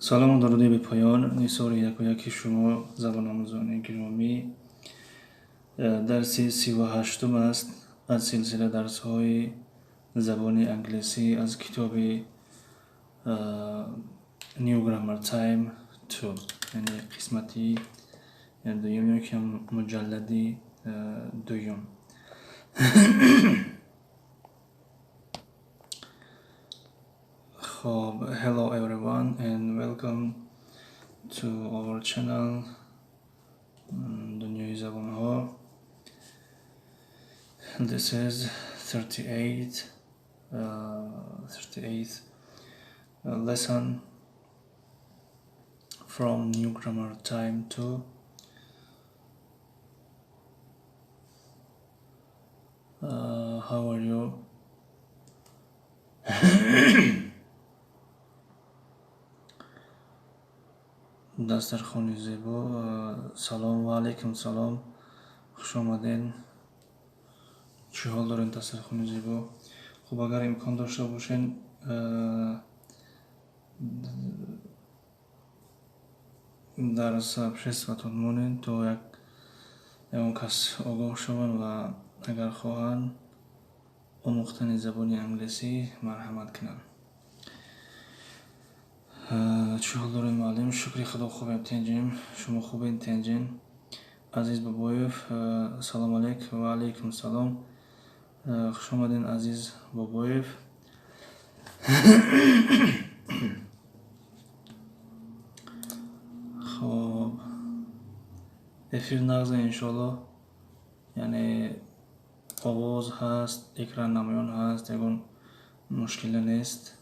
سلام و درودی به پایان نیسار یک و یکی شما زبان آموزان گرامی. درس 38 است از سلسله درس های زبان انگلیسی از کتاب New Grammar Time 2، یعنی قسمتی دویم که مجلدی دویم. خب hello everyone and welcome to our channel دنیای زبان ها. This is 38th lesson from New Grammar Time 2. How are you? دسترخوان زیبا. سلام و علیکم سلام، خوش آمدین. چه حال دارین دسترخوان زیبا؟ خب اگر امکان داشته باشین درس پیشتون مونین تا یک اون کس آگاه شون و اگر خواهن آموختن زبان انگلیسی مرحمت کنن. چه حال دارین معلم؟ شکر خدا خوبیم تنجیم، شما خوبین تنجین؟ عزیز بابایف سلام علیکم و علیکم سلام، خوش آمدین عزیز بابایف. خب افیر نغزه انشالله، یعنی آواز هست، اکران نمایان هست، یکون مشکل نیست.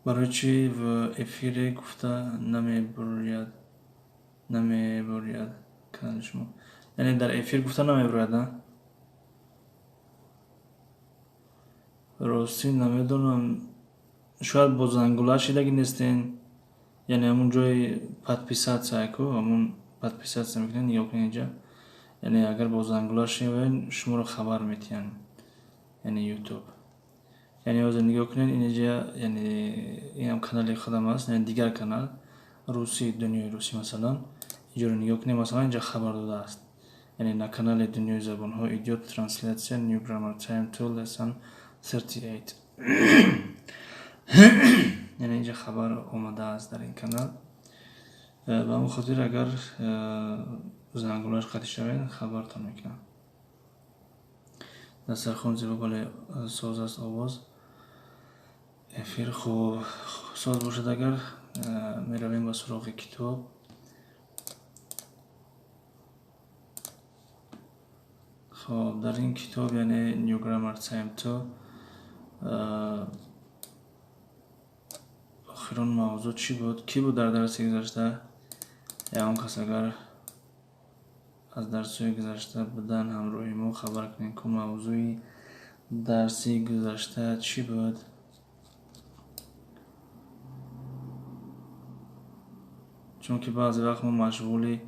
برای چی و افیر گفته نمیبرید کانال شما، یعنی در افیر گفته نمیبرید نه؟ راستی نمیدونم، شاید با زنگوله شیدگی نیستین، یعنی همون جای подписаться کو، همون подписаться میکنین نگاه کنین اینجا، یعنی اگر با زنگوله شیدین شما رو خبر میتین، یعنی یوتیوب، یعنی از نگاه کنین اینجا، یعنی این هم کانال خودم است، یعنی دیگر کانال روسی، دنیای روسی مثلا اینجا رو نگاه کنین، مثلا اینجا خبر داده است، یعنی نه کانال دنیای زبان ها ایدیوت ترنسلیشن نیو گرامر تایم 2 lesson 38. یعنی اینجا خبر آمده است در این کانال، و همون خاطر اگر زنگولش قطع شوید خبرتان میکنم. دسترخوان زیبا بله ساز است، آواز افیر خوب ساز باشد. اگر میرویم به سراغ کتاب، خب در این کتاب یعنی نیو گرامر تایم 2 آخران موضوع چی بود؟ کی بود در درس گذشته؟ یا اون کس اگر از درسی گذشته بودن همراهی ما خبر کنین که موضوعی درسی گذشته چی بود؟ چون که بعضی وقت ما مشغولی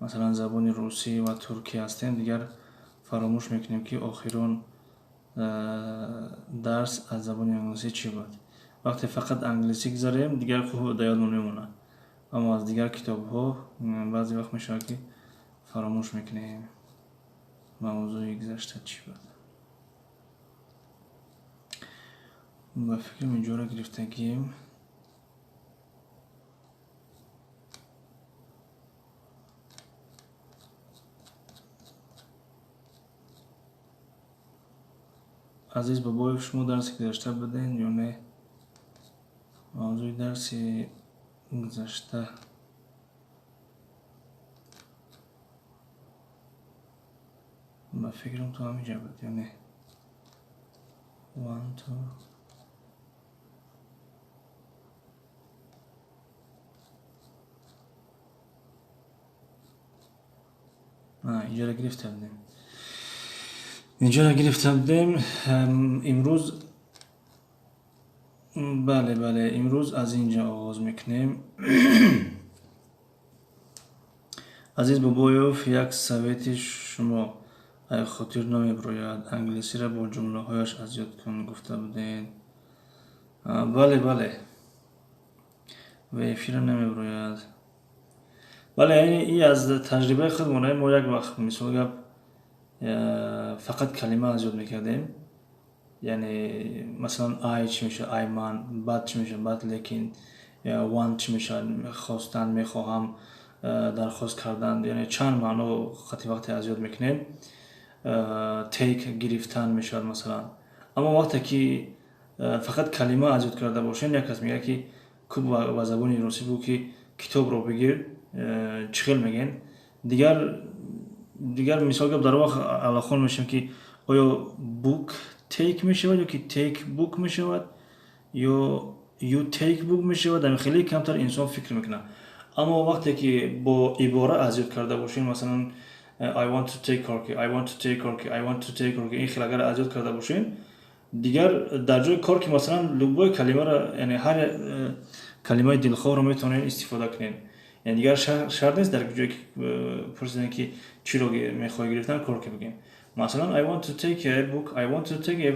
مثلا زبان روسی و ترکی هستیم، دیگر فراموش میکنیم که آخران درس از زبان انگلیسی چی بود. وقتی فقط انگلیسی گذاریم دیگر خوب یادمون میمونه، اما از دیگر کتاب ها بعضی وقت میشه که فراموش میکنیم موضوعی گذشته چی بود. با فکرم اینجا را گرفتگیم. عزیز بابای شما درسی گذشته بدین یا نه؟ موضوع درسی گذشته با فکرم تو همینجا بود یا نه؟ 1 2 اینجا را گرفته بودیم. امروز بله امروز از اینجا آغاز میکنیم. عزیز بابایوف، یک سویتی شما ای خاطر نمیبروید انگلیسی را با جمله هایش اذیت کن گفته بودین. بله و افیر نمیبروید. بله این از تجربه خودمونه. ما یک وقت مثلا فقط کلمه اذیت میکردیم. یعنی مثلا آی چی میشه آیمان، بد چی میشه بد، لیکن وان چی میشه خواستن، میخواهم، درخواست کردن. یعنی چند معنی خطی وقتی اذیت میکنیم. تیک گرفتن میشه مثلا. اما وقتی که فقط کلمه اذیت کرده باشین، یک کس میگه که کوب و زبان روسی بگو که کتاب رو بگیر، چخیل میگن. دیگر مثال در واقع علاقه میشیم که آیا بوک تیک میشود یا که تیک بوک میشود یا یو تیک بوک میشود. در خیلی کمتر انسان فکر میکنه. اما وقتی که با عباره اذیت کرده باشین، مثلا I want to take Corky, I want to take Corky, I want to take Corky، این خیلی اگر اذیت کرده باشین، دیگر در جای کارکی مثلا لوبای کلمه را، یعنی هر کلمه دلخواه رو میتونین استفاده کنین. یعنی دیگر شرط نیست در جایی که پرسیدن که چی رو میخوای گرفتن کارکی بگین. مثلا I want to take a book, I want to take a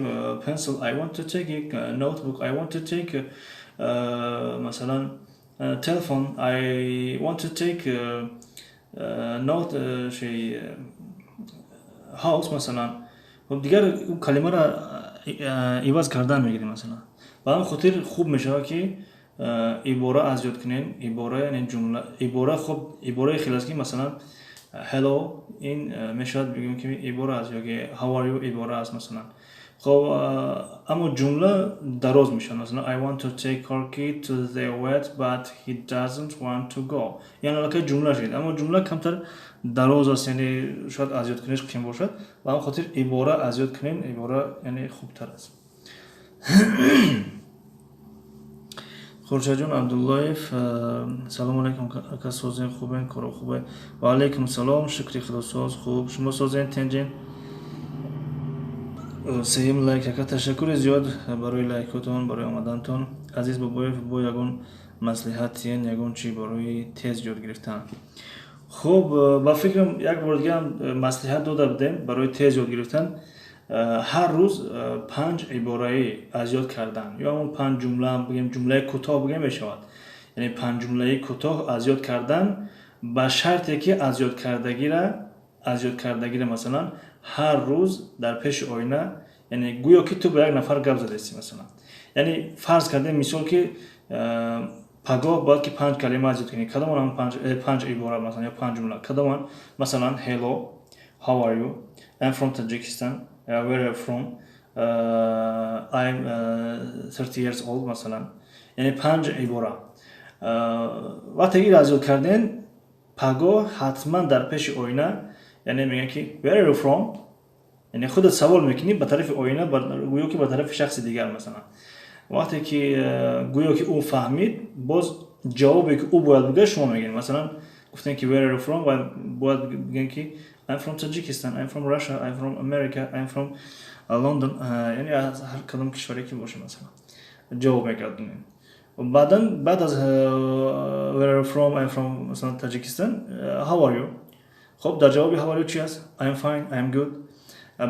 pencil, I want to take a notebook, I want to take مثلا telephone, I want to take note house مثلا. خب دیگر اون کلمه را عوض کردن میگیریم مثلا. بعد خاطر خوب میشه که عباره اذیت کنین. عباره یعنی جمله عباره. خب عباره خلاص که مثلا hello این میشه بگیم که عباره است، یا که how are you عباره است مثلا. خب اما جمله دراز میشه. مثلا I want to take Corky to the vet but he doesn't want to go. یعنی الان جمله شد، اما جمله کمتر دراز است، یعنی شاید اذیت کنیش کم باشد. و هم خاطر عباره اذیت کنین. عباره یعنی خوبتر است. خورشید جان عبداللهیف، سلام علیکم اکا سازین خوبین، کارو خوبه؟ و علیکم سلام، شکری خدا ساز خوب. شما سازین تنجین سیم لایک اکا تشکر زیاد برای لایکاتون، برای آمدنتون. عزیز بابایوف، با یگون مصلحتین یگون چی برای تیز یاد گرفتن. خب با فکرم یک بار دیگه مصلحت داده بودیم برای تیز یاد گرفتن. هر روز 5 عباره از یاد کردن، یا همون 5 جمله هم بگیم، جمله کوتاه بگیم میشود. یعنی 5 جمله کوتاه از یاد کردن، با شرطی که از یاد کردگی را مثلا هر روز در پیش آینه، یعنی گویا که تو با یک نفر گپ زده هستی مثلا. یعنی فرض کردیم مثال که پگاه باید که 5 کلمه از یاد کنی. کدام هم 5 عباره مثلا یا 5 جمله. کدام مثلا hello, how are you, I'm from Tajikistan, where are you from, I'm 30 years old مثلا. یعنی 5 عباره. وقتی این از یاد کردن، پگاه حتما در پیش آینه، یعنی میگن که where are you from، یعنی خودت سوال میکنی به طرف آینه، گویا که به طرف شخص دیگر مثلا. وقتی که گویا که او فهمید، باز جوابی که او باید بگه شما میگین. مثلا گفتن که where are you from، باید بگن که I'm from Tajikistan, I'm from Russia, I'm from America, I'm from London. یعنی از هر کدام کشوری که باشه مثلا جواب میگردن. بعد از where are you from، I'm from مثلا Tajikistan، how are you. خب در جوابی how are you چی است؟ I'm fine, I'm good.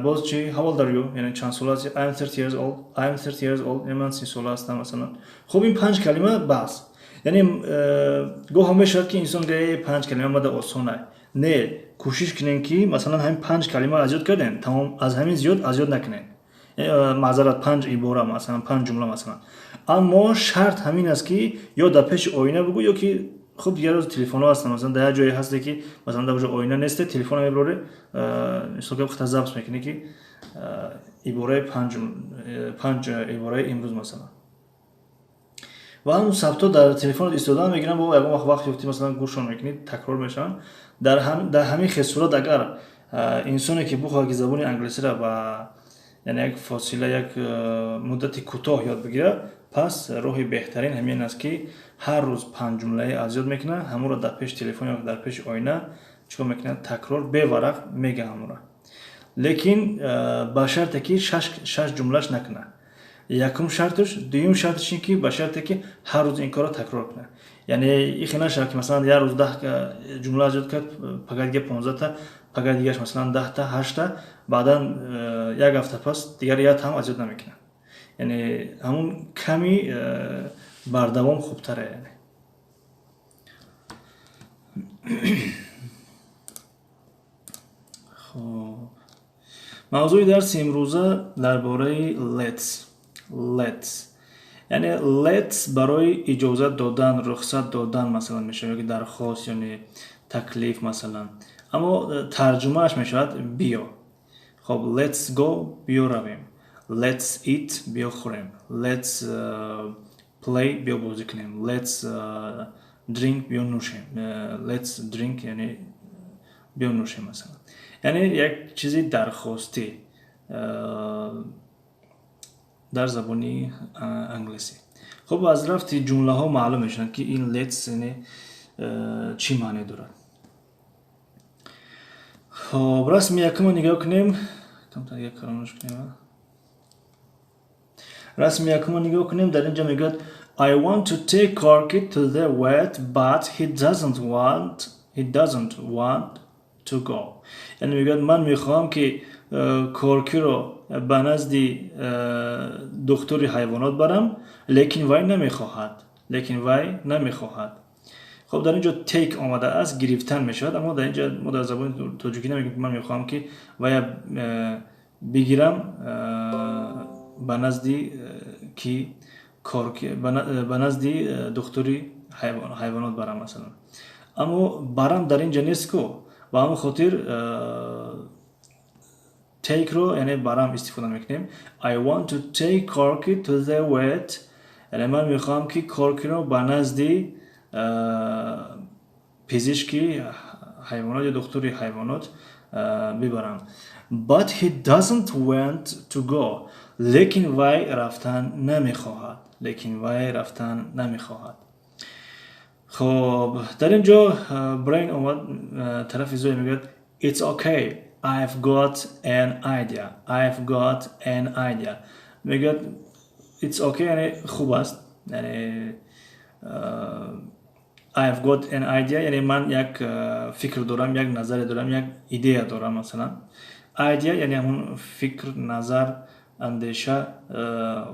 باز چی؟ how old are you، یعنی چند سال هستی؟ I'm 30 years old, I'm 30 years old، یعنی من 30 سال هستم مثلا. خب این 5 کلمه بس. یعنی گوه همیشه که انسان گه 5 کلمه مده آسانه. نه، کوشش کنین که مثلا همین 5 کلمه از یاد کردن، تمام از همین زیاد از یاد نکنین. معذرت 5 عباره مثلا 5 جمله مثلا. اما شرط همین است که یا در پیش آینه بگو، یا که خب دیگه روز تلفن ها هستن مثلا در جایی هستی که مثلا در وجه آینه نیسته، تلفن میبره مثلا که خود ضبط میکنه که عباره 5 عباره امروز مثلا. و هم ثبت در تلفن استفاده میگیرن. با وقت وقتی مثلا گوششون میکنید تکرار میشن. در همین صورت اگر انسانی که بخواد که زبان انگلیسی را با یعنی یک فاصله یک مدت کوتاه یاد بگیره، پس راه بهترین همین است که هر روز 5 جمله از یاد میکنه، همون را در پیش تلفن یا در پیش آینه چیکار میکنه تکرار به ورق میگه همون را. لیکن با شرطی که شش جملهش نکنه. یکم شرطش دوم شرطش این که با شرطی که هر روز این کارو تکرار کنه. یعنی این نشه که مثلا یه روز 10 جمله ایجاد کرد فقط دیگه 15 تا فقط دیگهش مثلا 10 تا 8 تا بعدا یک هفته پس دیگه یاد هم ایجاد نمیکنه. یعنی همون کمی بردوام خوبتره. یعنی خب موضوع درس امروزه درباره let's یعنی let's برای اجازه دادن رخصت دادن مثلا میشه یا درخواست یعنی تکلیف مثلا اما ترجمهش میشود بیا. خب let's go بیا رویم let's eat بیا خوریم let's play بیا بازی کنیم let's drink بیا نوشیم let's drink یعنی بیا نوشیم مثلا یعنی یک چیزی درخواستی در زبانی انگلیسی. خب از رفتی جمله ها معلوم میشن که این let's یعنی چی معنی دارد. خب رسم یکم رو نگاه کنیم. کمتر یک کارانش کنیم. رسم یکم رو نگاه کنیم. در اینجا میگه I want to take Corky to the vet but he doesn't want to go. یعنی میگه من میخوام که کورکی رو به نزد دکتر حیوانات برم لیکن وای نمیخواهد. خب در اینجا take آمده است گرفتن میشود اما در اینجا ما در زبان تاجیکی نمیگیم من میخوام که وای بگیرم به نزد کی کورکی به نزد دکتر حیوانات برم مثلا اما برم در اینجا نیست که و همون خاطر take رو یعنی برام استفاده میکنیم. I want to take Corky to the vet یعنی من میخوام که کورکی رو به نزد پزشکی حیوانات یا دکتر حیوانات ببرم. But he doesn't want to go لیکن وای رفتن نمیخواهد. خب در اینجا برین اومد طرف زوی میگه It's okay I've got an idea میگه It's okay یعنی خوب است یعنی I've got an idea یعنی من یک فکر دارم یک نظر دارم یک ایده دارم مثلا idea یعنی همون فکر نظر اندیشه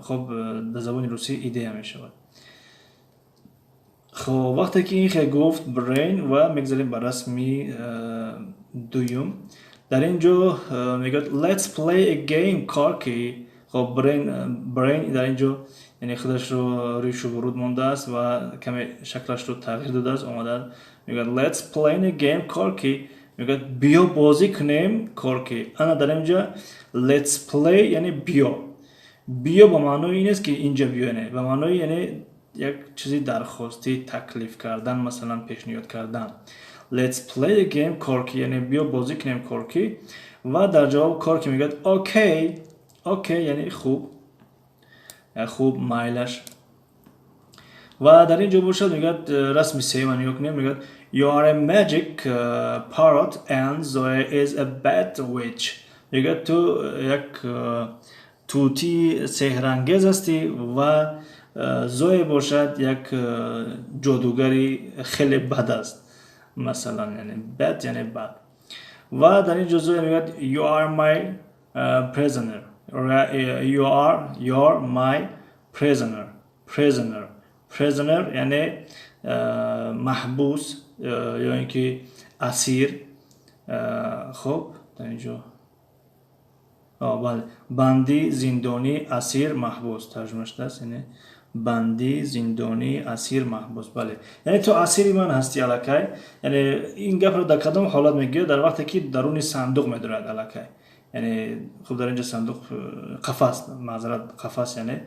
خب در زبان روسی ایده میشود. خب وقتی که این خیلی گفت برین و میگذاریم بر رسمی دویم در اینجا میگه let's play a game Corky. خب برین در اینجا یعنی خودش رو ریش و ورود مونده است و کمی شکلش رو تغییر داده است اومده میگه let's play a game Corky میگه بیا بازی کنیم کورکی. انا در اینجا let's play یعنی بیا به معنای این است که اینجا بیا یعنی به معنای یعنی یک چیزی درخواستی تکلیف کردن مثلا پیشنهاد کردن. Let's play a game Corky یعنی بیا بازی کنیم کورکی و در جواب کورکی میگه اوکی یعنی خوب مایلش و در اینجا باشد میگه رسمی سیمانی کنیم میگه You are a magic parrot and Zoe is a bad witch. میگه تو یک توتی سحرانگیز هستی و زوی باشد یک جادوگری خیلی بد است مثلا یعنی بد یعنی بد و در این جزوی میگه You are my prisoner یعنی محبوس یا اینکه اسیر. خب در اینجا بله بندی زندانی اسیر محبوس ترجمهش دست یعنی بندی زندانی اسیر محبوس. بله یعنی تو اسیری من هستی الکی یعنی این گپ رو در کدام حالت میگه در وقتی که درون صندوق میدارد الکی یعنی خب در اینجا صندوق قفس یعنی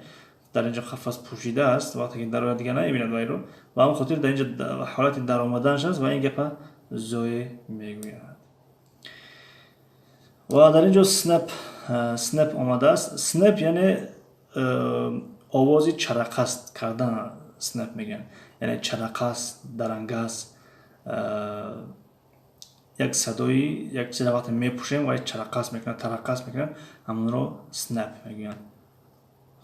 در اینجا قفس پوشیده است وقتی که در دیگه نمیبیند وای رو و هم خاطر در اینجا حالت در آمدنش است و این گپ زوی میگوید. و در اینجا سنپ آمده است. سنپ یعنی آوازی چرقست کردن سنپ میگن یعنی چرقست درنگست یک صدایی یک چیز وقتی میپوشیم و چرقص میکنه ترقص میکنه همون رو سنپ میگن.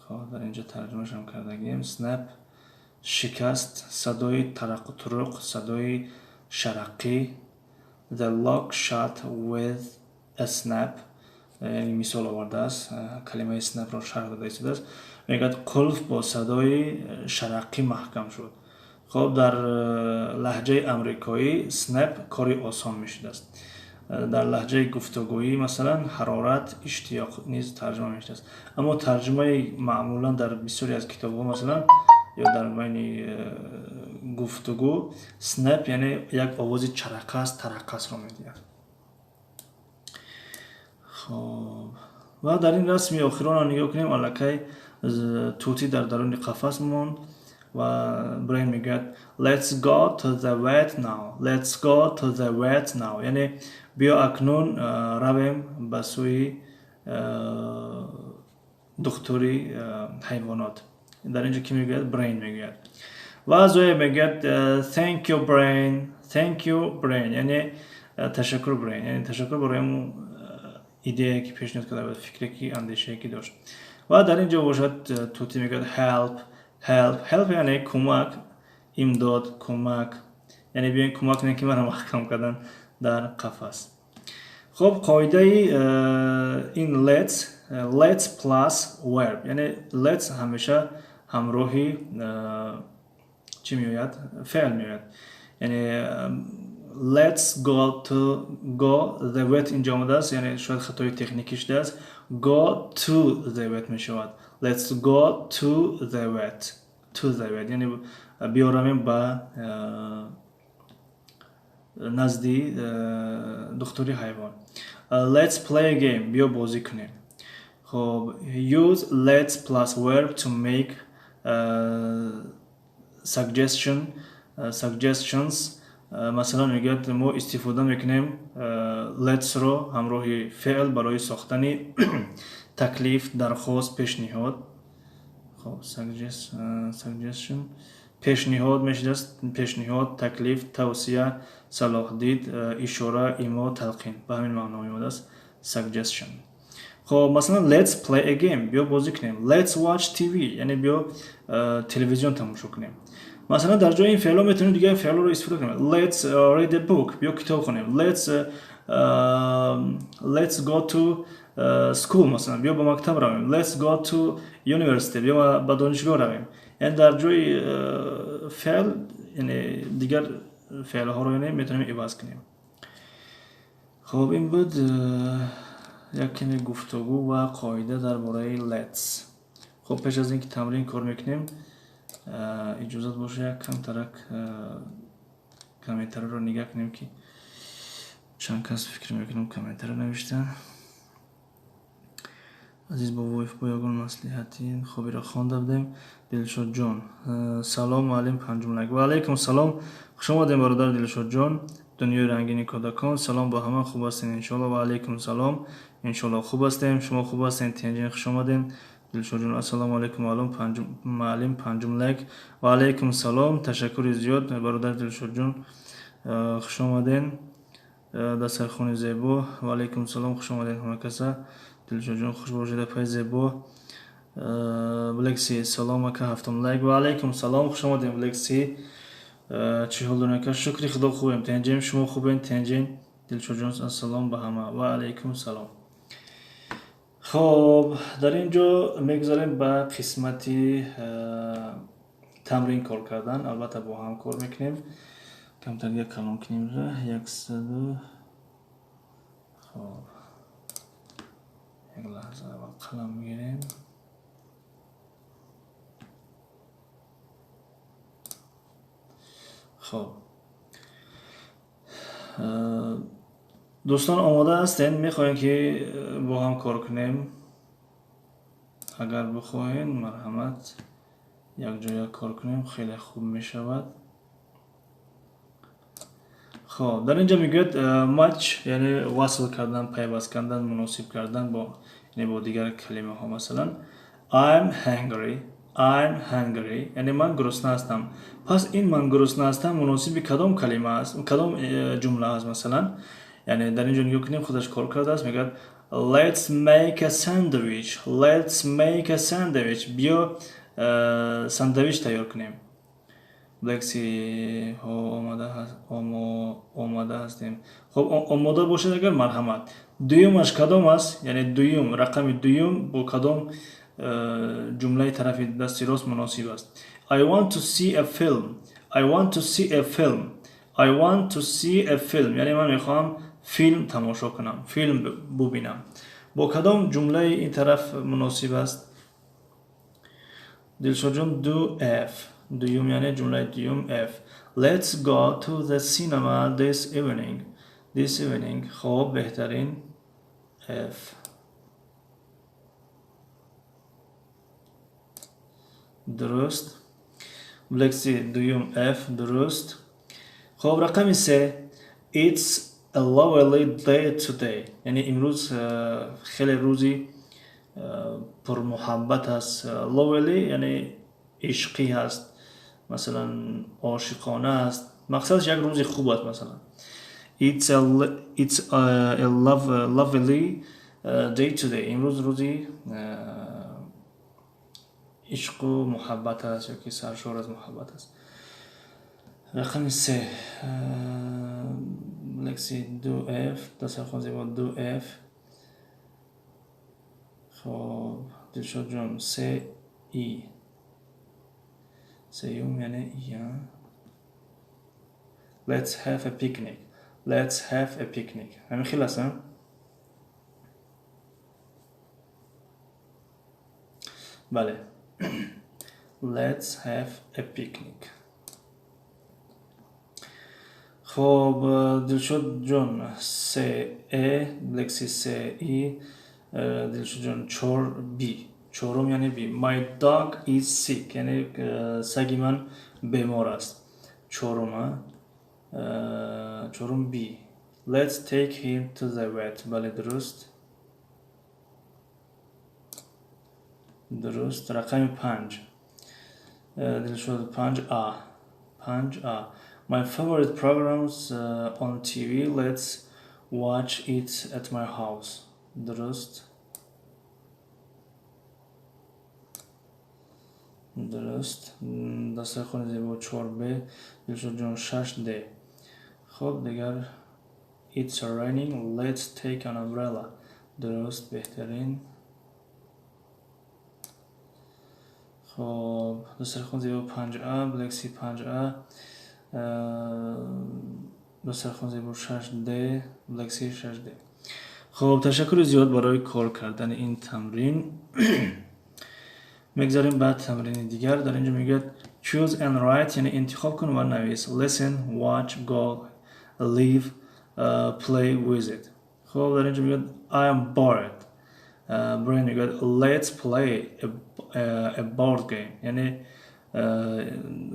خب در اینجا ترجمهش هم کردگیم. سنپ شکست، صدای ترق و ترق، صدای شرقی. The lock shut with a snap. یعنی مثال آورده است، کلمه snap را شرح داده است. میگه قلف با صدای شرقی محکم شد. خب در لهجه امریکایی snap کاری آسان میشده است. در لهجه گفتگویی مثلا حرارت، اشتیاق نیز ترجمه میشده است. اما ترجمه معمولا در بسیاری از کتاب‌ها مثلا یا در بین گفتگو snap یعنی یک آواز چرقص ترقص رو میدهد. خب و در این رسمی آخران رو نگاه کنیم. الکی توتی در درون قفس موند و برین میگه let's go to the vet now. let's go to the vet now یعنی بیا اکنون رویم به سوی دکتری حیوانات. در اینجا کی میگه؟ برین میگه. و زوی میگه thank you brain. thank you brain یعنی تشکر برین، یعنی تشکر برای اون ایده که پیشنهاد کرده بود، فکری که اندیشه که داشت. و در اینجا باشد توتی میگه help. help یعنی کمک، امداد، کمک، یعنی بیاین کمک کنین که من محکم کردن در قفس. خب قاعده این let's plus verb یعنی let's همیشه همراهی چی میآید؟ فعل میآید. یعنی let's go the vet اینجا آمده است، یعنی شاید خطای تکنیکی شده است. go to the vet می شود. let's go to the vet یعنی بیارویم به نزدی دکتری حیوان. let's play a game بیا بازی کنیم. خب use let's plus verb to make suggestions. مثلا میگه ما استفاده میکنیم let's رو همراه فعل برای ساختن تکلیف، درخواست، پیشنهاد. خب suggestion پیشنهاد میشه، پیشنهاد، تکلیف، توصیه، صلاح دید، اشاره، ایما، تلقین، به همین معنا میاد است suggestion. خب مثلا let's play a game بیا بازی کنیم. let's watch TV یعنی بیا تلویزیون تماشا کنیم. مثلا در جای این فعلا میتونید دیگه فعلا رو استفاده کنید. let's read a book بیا کتاب خونیم. let's go to school مثلا بیا به مکتب رویم. let's go to university بیا به دانشگاه رویم. یعنی در جای فعل یعنی دیگر فعل ها رو یعنی میتونیم عوض کنیم. خب این بود یک کمی گفتگو و قاعده درباره let's. خب پیش از اینکه تمرین کار میکنیم اجازه باشه یک کم ترک کامنتر رو نگاه کنیم که چند کس فکر میکنم کامنتر نوشتن. عزیز با وایف بایگون مصلحتین خوبی را خوانده بودیم. دلشاد جان سلام معلم پنجم لگ. و علیکم سلام، خوش آمدین برادر دلشاد جان. دنیای رنگین کودکان سلام با همه، خوب هستین انشالله؟ و علیکم سلام، انشالله خوب هستیم. شما خوب هستین؟ تنجین خوش آمدین دلشاد جان. السلام علیکم معلم پنجم لگ. و علیکم سلام، تشکر زیاد برادر دلشاد جان، خوش آمدین. دسترخوان زیبا. و علیکم سلام، خوش آمدین همه کسا. دلشاد جان خوش باشید. پای زیبا. بلکسی سلام که هفتم لایک. و علیکم سلام، خوش آمدین بلکسی. چی حال دارین که؟ شکری خدا خوبیم. تنجیم شما خوبین؟ تنجین دلشاد جان سلام به همه. و علیکم سلام. خب در اینجا میگذاریم به قسمتی تمرین کار کردن. البته با هم کار میکنیم. کمتر یک کلام کنیم را 100. خب یک لحظه با قلم میگیریم. خب دوستان آماده هستین؟ میخواین که با هم کار کنیم؟ اگر بخواین مرحمت یک جای کار کنیم خیلی خوب میشود. خب در اینجا میگوید مچ یعنی وصل کردن، پیوست کردن، مناسب کردن با یعنی با دیگر کلمه ها. مثلا I'm hungry یعنی من گرسنه هستم. پس این من گرسنه هستم مناسب کدام کلمه است، کدام جمله است؟ مثلا یعنی در اینجا نگاه کنیم خودش کار کرده است. میگه let's make a sandwich. Let's make a sandwich. بیا ساندویچ تیار کنیم. لکسی آماده هستیم. خب آماده باشد اگر مرحمت. دویمش کدام است؟ یعنی دویم رقم دویم با کدام جمله طرف دست راست مناسب است؟ I want to see a film. I want to see a film. I want to see a film. یعنی من میخوام فیلم تماشا کنم، فیلم ببینم. با کدام جمله این طرف مناسب است؟ دلشاد جان دو F. دویم یعنی جمله دویم F. Let's go to the cinema this evening. This evening. خب بهترین F. درست. بلکسی دویم F درست. خب رقم سه. It's a lovely day today. یعنی امروز خیلی روزی پر محبت هست. lovely یعنی عشقی هست، مثلا عاشقانه هست. مقصدش یک روز خوب است. مثلا it's a lovely day today. امروز روزی عشق و محبت هست یا که سرشار از محبت هست. رقم سه لکسی دو F. دست خونزی با دو F. خب دلشاد جان سه ای. سیوم یعنی ای. Let's have a picnic. Let's have a picnic. همین خیلی هستم. بله. Let's have a picnic. خب دلشاد جان سه ای. لکسی سه ای. دلشاد جان چهار بی. چهارم یعنی بی. My dog is sick. یعنی سگی من بیمار است. چهارم بی. Let's take him to the vet. بله درست. درست. رقم 5 دلشاد 5A. 5A. My favorite programs on TV. Let's watch it at my house. درست. درست. دسته خون زیبا 4B. دلشاد جان 6D. خب دیگر It's raining. Let's take an umbrella. درست. بهترین. خب دسته خون زیبا 5A. بلکسی 5A. دسته خون زیبا 6D. بلکسی 6D. خب تشکر زیاد برای کار کردن این تمرین. میگذاریم بعد تمرین دیگر. در اینجا میگه choose and write یعنی انتخاب کن و نویس. listen, watch, go, live, play, visit. خب در اینجا میگه I am bored. برای میگه let's play a board game. یعنی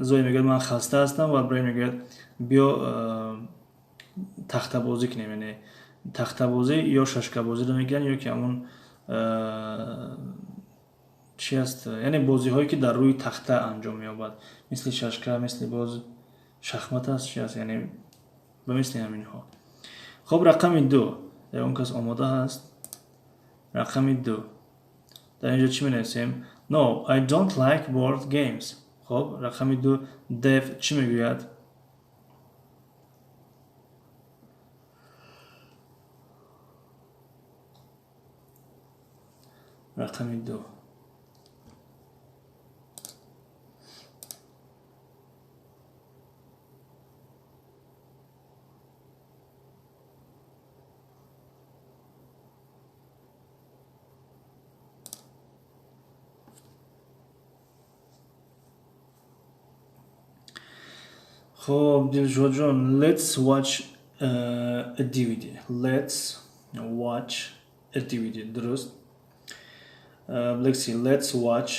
زوی میگه من خسته هستم و برای میگه بیا تخته بازی کنیم. یعنی تخته بازی یا ششکه بازی رو میگن یا که همون چی است، یعنی بازی هایی که در روی تخته انجام می‌یابد، مثل ششکه، مثل باز شخمت است، چی است، یعنی به مثل همین ها. خب رقم 2 اون کس آماده هست. رقم 2 در اینجا چی می‌نویسیم؟ No, I don't like board games. خب رقم 2 دیو چی میگوید؟ رقم 2 خب دلشاد جان let's watch a DVD. Let's watch a DVD. درست. لکسی let's watch.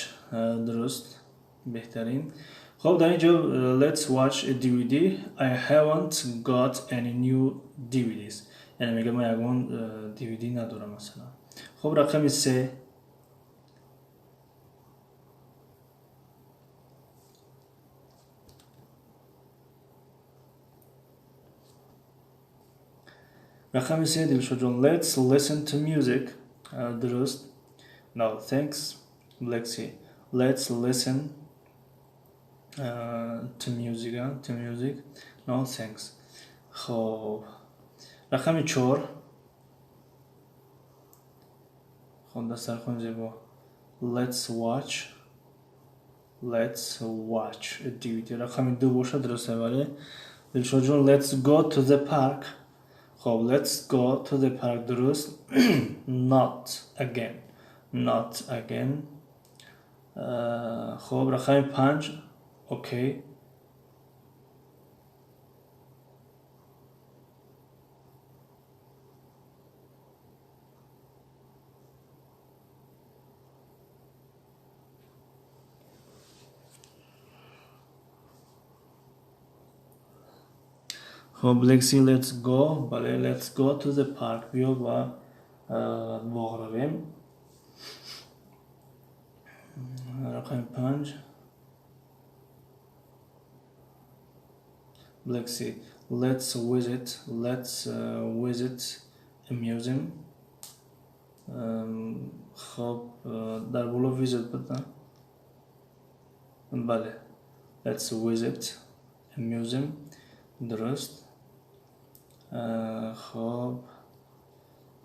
درست. بهترین. خب در اینجا let's watch a DVD. I haven't got any new DVDs. یعنی میگه من یکون DVD ندارم مثلا. خب رقم 3 رقم 3 دلشو جون let's listen to music. درست. no thanks. Lexi let's listen to music. to music no thanks. خب رقم 4 خب دستر کن زیبا let's watch a DVD. رقم 2 باشه درسته ولی دلشو جون let's go to the park. خب let's go to the park درست. not again. خب رقم 5 اوکی. خب لکسی let's go. بله let's go to the park. بیا و باغ رویم. رقم 5 لکسی let's visit a museum. خب در بولو ویزیت بدن. بله let's visit a museum درست. خب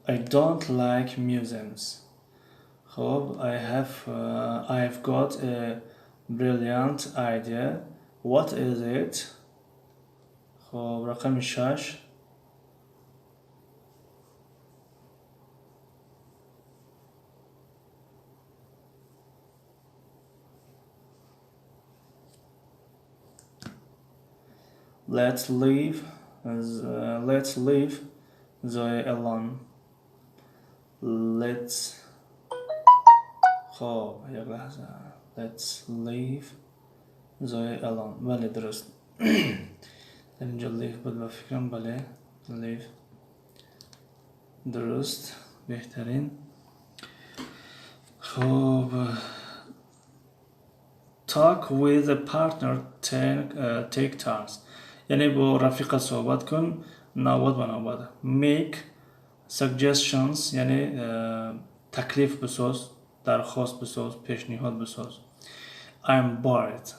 I don't like museums. خب I've got a brilliant idea. What is it? خب رقم 6 let's leave Zoe alone. خب یک لحظه let's leave Zoe alone. بله درست. در اینجا leave بود و فکرم بله leave درست بهترین. خب talk with a partner take turns. یعنی با رفیق صحبت کن نوبت به نوبت. make suggestions یعنی تکلیف بساز، درخواست بساز، پیشنهاد بساز. I'm bored.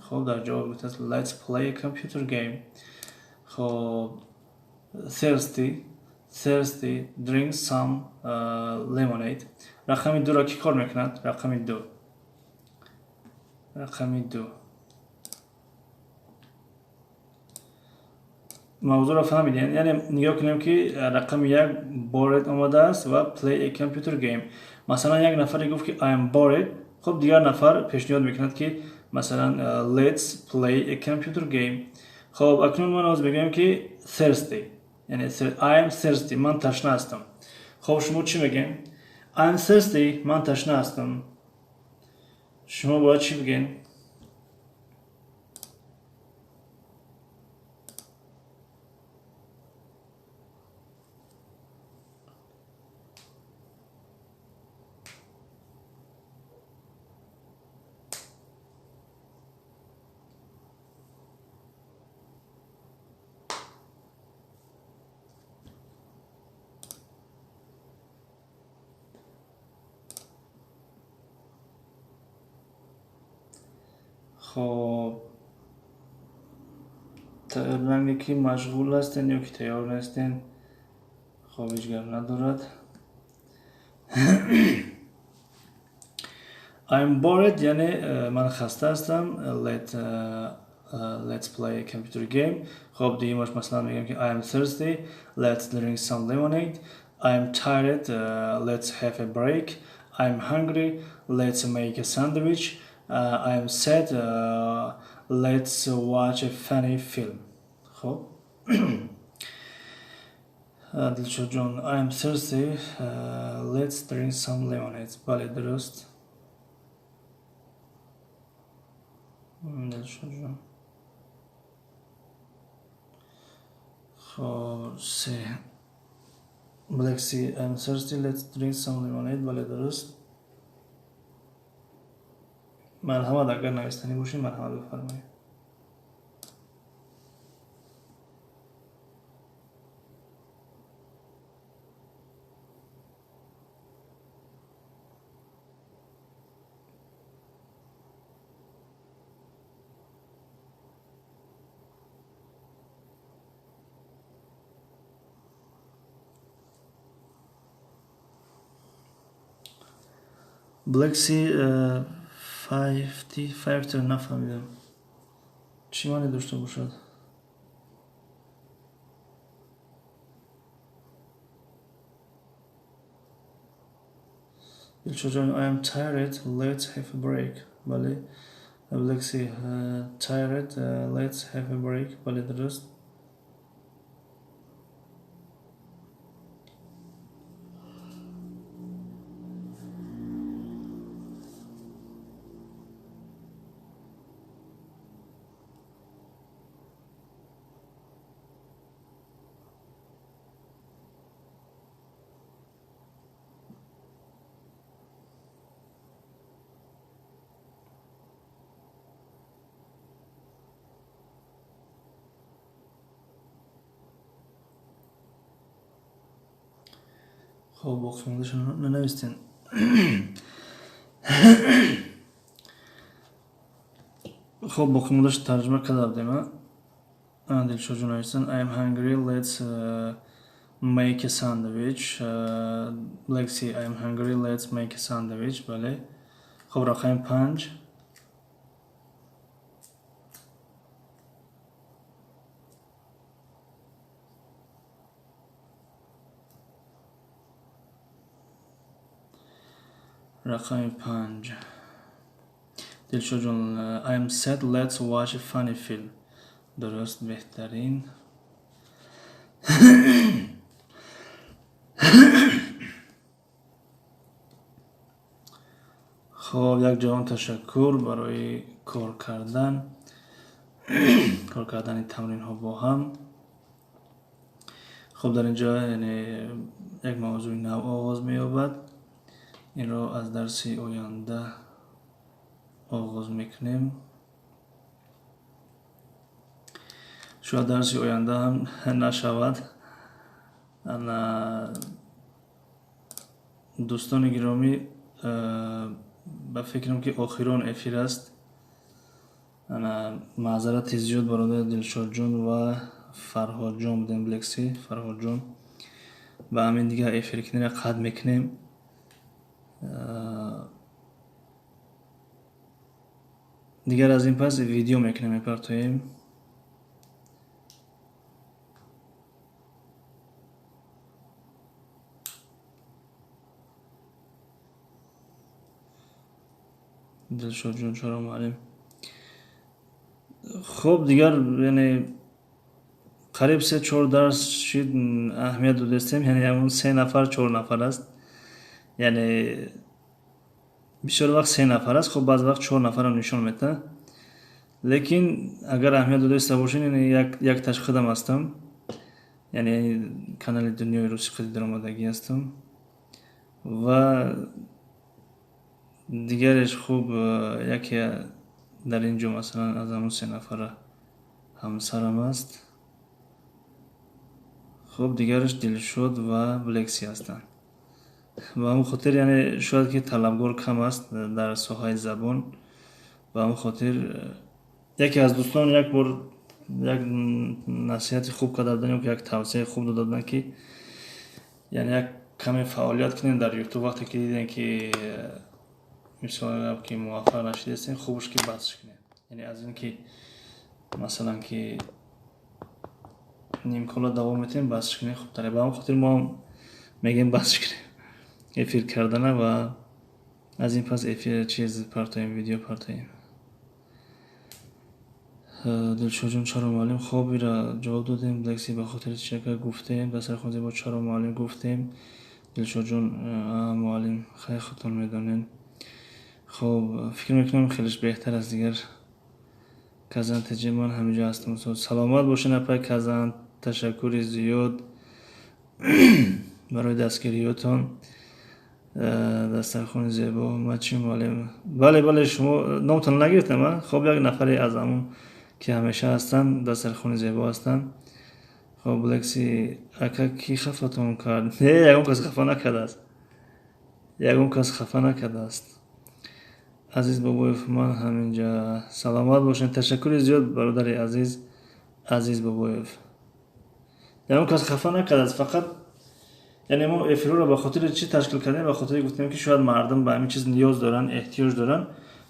خب در جواب میتونید let's play a computer game. خب thirsty drink some lemonade. رقم 2 را کی کار میکند؟ رقم 2 موضوع را فهمیدین؟ یعنی نگاه کنیم که رقم 1 bored آمده است و play a computer game. مثلا یک نفر گفت که I am bored. خب دیگر نفر پیشنهاد میکند که مثلا let's play a computer game. خب اکنون من از بگم که thirsty یعنی I am thirsty من تشنه هستم. خب شما چی میگین؟ I am thirsty من تشنه هستم. شما باید چی بگین؟ خب رنگی که مشغول هستین یا که تیار نیستین خب هیچ گرد ندارد. I'm bored یعنی من خسته هستم. Let's play a computer game. خب دیگه مثلا میگم که I'm thirsty. Let's drink some lemonade. I'm tired. Let's have a break. I'm hungry. Let's make a sandwich. I'm sad. Let's watch a funny film. خب دلشو جون I'm thirsty. Let's drink some lemonade. بله درست. دلشو جون خب سه Lexi I'm thirsty. Let's drink some lemonade. بله درست. مرحمت اگر نوستنی باشین مرحمت بفرمایید. بلکسی 55 تا نفهمیدم چی معنی داشته باشد. دلشو جان I am tired, let's have a break. بله بلکسی tired, let's have a break. بله درست. خب با خونده ننویستین. خب با خونده ترجمه کردم. دلشو جان نویستن I am hungry, let's make a sandwich. لکسی I am hungry, let's make a sandwich. بله. خب رقم 5. رقم 5. دلشو جان I am sad, let's watch a funny film. درست بهترین. خب یک جوان تشکر برای کار کردن تمرین ها با هم. خب در اینجا یعنی یک موضوع نو آغاز می یابد. این را از درس آینده آغاز میکنیم. شاید درس آینده هم نشود. انا دوستان گرامی به فکرم که آخرین افیر است. انا معذرت زیاد برای دلشاد جون و فرهاد جون بودیم. بلکسی فرهاد جون و همین دیگه افیر کنیم قد میکنیم. دیگر از این پس ویدیو میکنیم میپرتویم. دلشاد جون چرا معلم. خب دیگر یعنی قریب 3-4 درس شید اهمیت دادستیم. یعنی همون 3 نفر 4 نفر است. یعنی بیشتر وقت 3 نفر است. خب بعض وقت 4 نفر هم نشون میده. لیکن اگر اهمیت دادسته باشین یعنی یک تاش خودم هستم. یعنی کانال دنیای روسی خودی درآمدگی هستم و دیگرش خوب یکی در اینجا مثلا از همون 3 نفر همسرم است. خب دیگرش دلشاد و بلکسی هستن و همون خاطر یعنی شاید که طلبگار کم است در ساحه زبان و همون خاطر یکی از دوستان یک بار یک نصیحت خوب کردن که یک توصیه خوب دادن که یعنی یک کمی فعالیت کنین در یوتیوب. وقتی که دیدین که مثلا که موفق نشدین خوبش که بحث کنین. یعنی از این که مثلا که نیم کلا دوام میتین بحث کنین خوب تره. به همون خاطر ما میگیم بحث کنین افیر کردنه و از این پس افیر چیز پرتایم ویدیو پرتایم. دلشاد جون چرا معلم خوابی را جواب دادیم. بلکسی به خاطر چکر گفتیم. دستر خونزی با چرا معلم گفتیم. دلشاد جون معلم خیلی خودتون میدونین. خب فکر میکنم خیلیش بهتر است دیگر. کازان تجیمان همینجا هستم. سلامت باشین اپای کازان. تشکر زیاد برای دستگیریاتون. دسترخوان زیبا مچی معلم. بله شما نامتون نگرفتم. خب یک نفری از همون که همیشه هستن دسترخوان زیبا هستن. خب بلکسی اکا کی خفتون کرد؟ نه یکم کس خفه نکرده است. عزیز بابایف من همینجا. سلامت باشین. تشکر زیاد برادر عزیز بابایف. یکم کس خفه نکرده است. فقط یعنی ما افیرو رو به خاطر چی تشکیل کردیم؟ به خاطر گفتیم که شاید مردم به همین چیز نیاز دارن، احتیاج دارن،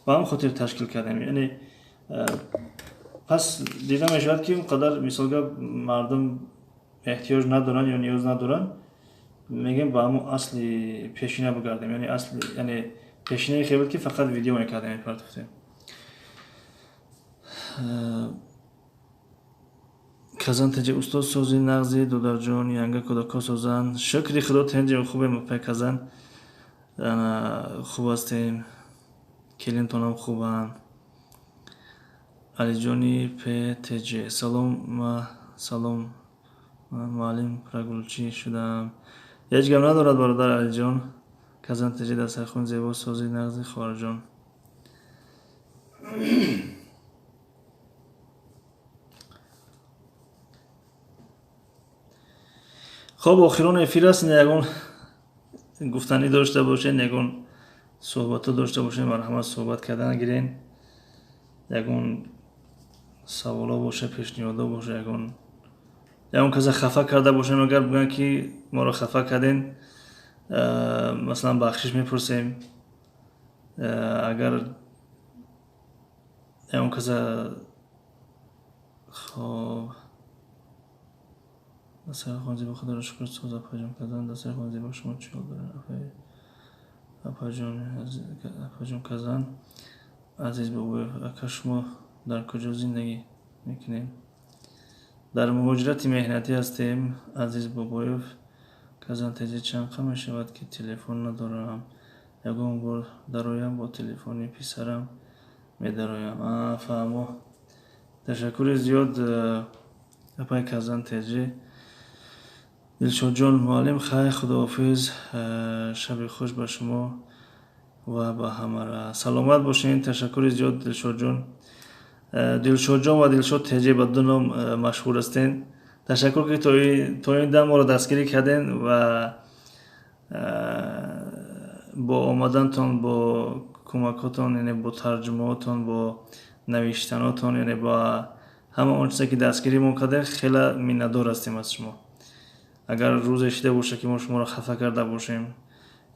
و هم خاطر تشکیل کردیم. یعنی پس دیده میشود که اونقدر مثال مردم احتیاج ندارن یا نیاز ندارن، میگیم با همون اصلی پیشینه بگردیم. یعنی اصل، یعنی پیشینه خیلی که فقط ویدیو میکردیم پرتفتیم. казан теҷи устод сози нағзи дударҷон янга кӯдако созанд. Шукри худо тенҷи хубе мупай казан хуб астем. Келинтонам хубанд. алиҷони ПТЖ салом. Салом муаллим рагулчӣ шудам. ҳеҷ гап надорад бародар алиҷон. казан теҷи дастархон зебо сози нағзи хоҳарҷон. خب آخران افیر هستین، یکون گفتنی داشته باشین، یکون صحبت داشته باشین، مرحمت صحبت کردن گیرین، یکون سوالا باشه، پیشنهادا باشه، یکون کسی خفه کرده باشین، اگر بگن که ما رو خفه کردین مثلا بخشش میپرسیم. اگر یکون کسی خب دسترخوان زیبا خدا را شکر ساز اپاجون کزان. دسترخوان زیبا شما چیکار دارین اپاجون کزان. عزیز بابایف اکا شما در کجا زندگی میکنین؟ در مهاجرت مهنتی هستیم عزیز بابایف. کزان تیجی چند خم میشود که تلفن ندارم، یکون بار درایم با تلفنی پیسرم میدرایم. فهمو. تشکر زیاد اپای کزان تیجی. دلشاد جان معلم خیر، خداحافظ، شب خوش به شما و به همه را. سلامت باشین. تشکر زیاد دلشاد جان. دلشاد جان و دلشاد تیجی به دو نام مشهور هستین. تشکر که تا این دم ما را دستگیری کردین و با آمدنتان، با کمکاتان، یعنی با ترجمهاتان، با نوشتناتان، یعنی با همه آن چیزی که دستگیری ما کردین، خیلی منتدار هستیم از شما. اگر روز اشته باشه که ما شما را خفه کرده باشیم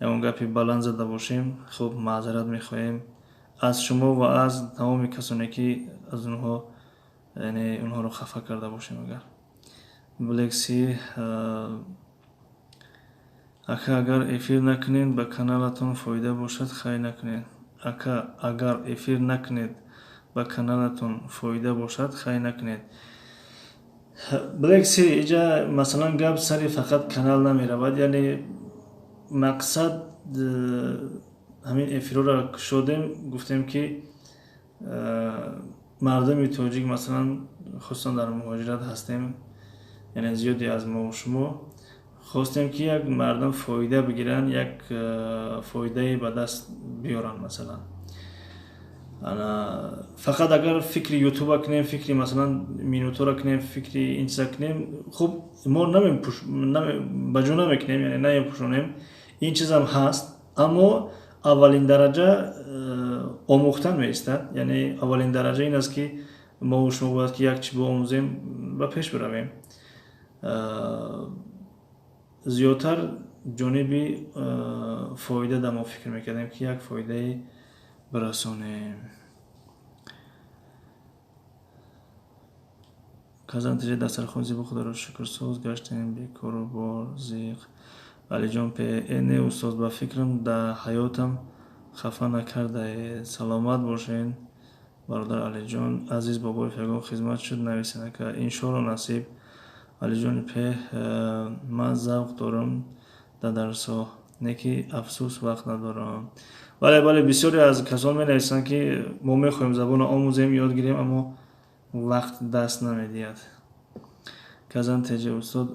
یا اون گپی بلند زده باشیم، خب معذرت میخواهیم از شما و از تمام کسانی که از اونها، یعنی اونها رو خفه کرده باشیم. اگر بلکسی اگر افیر نکنید به کانالتون فایده باشد خیر نکنید. اگر افیر نکنید به کانالتون فایده باشد خیر نکنید. بلکسی اینجا مثلا گپ سری فقط کانال نمیرود، یعنی مقصد همین افیرو را شدیم گفتیم که مردم تاجیک مثلا خصوصا در مهاجرت هستیم، یعنی زیادی از ما و شما خواستیم که یک مردم فایده بگیرن، یک فایده به دست بیارن. مثلا فقط اگر فکر یوتیوب کنیم، فکر مثلا مینوتورا کنیم، فکر این چیزا کنیم، خب ما بجو نمیکنیم، یعنی نمیپوشونیم. این چیز هم هست، اما اولین درجه آموختن میستد. یعنی اولین درجه این است که ما و شما باید که یک چی بآموزیم و پیش برویم. زیادتر جانبی فایده در ما فکر میکردیم که یک فایده برسانیم. کازان تیجه دسترخوان زیبا خدا را شکر ساز گشتیم بیکار و بار زیغ. علی جان پی اینه استاد با فکرم در حیاتم خفه نکرده. سلامت باشین برادر علی جان. عزیز بابای فیگان خدمت شد نویسنده که انشالله نصیب. علی جان پی من ذوق دارم در درسا، نکی افسوس وقت ندارم. بله بسیاری از کسان می نویسند که ما میخوایم زبان آموزیم، یاد گیریم، اما وقت دست نمیدهد. کازان تیجه استاد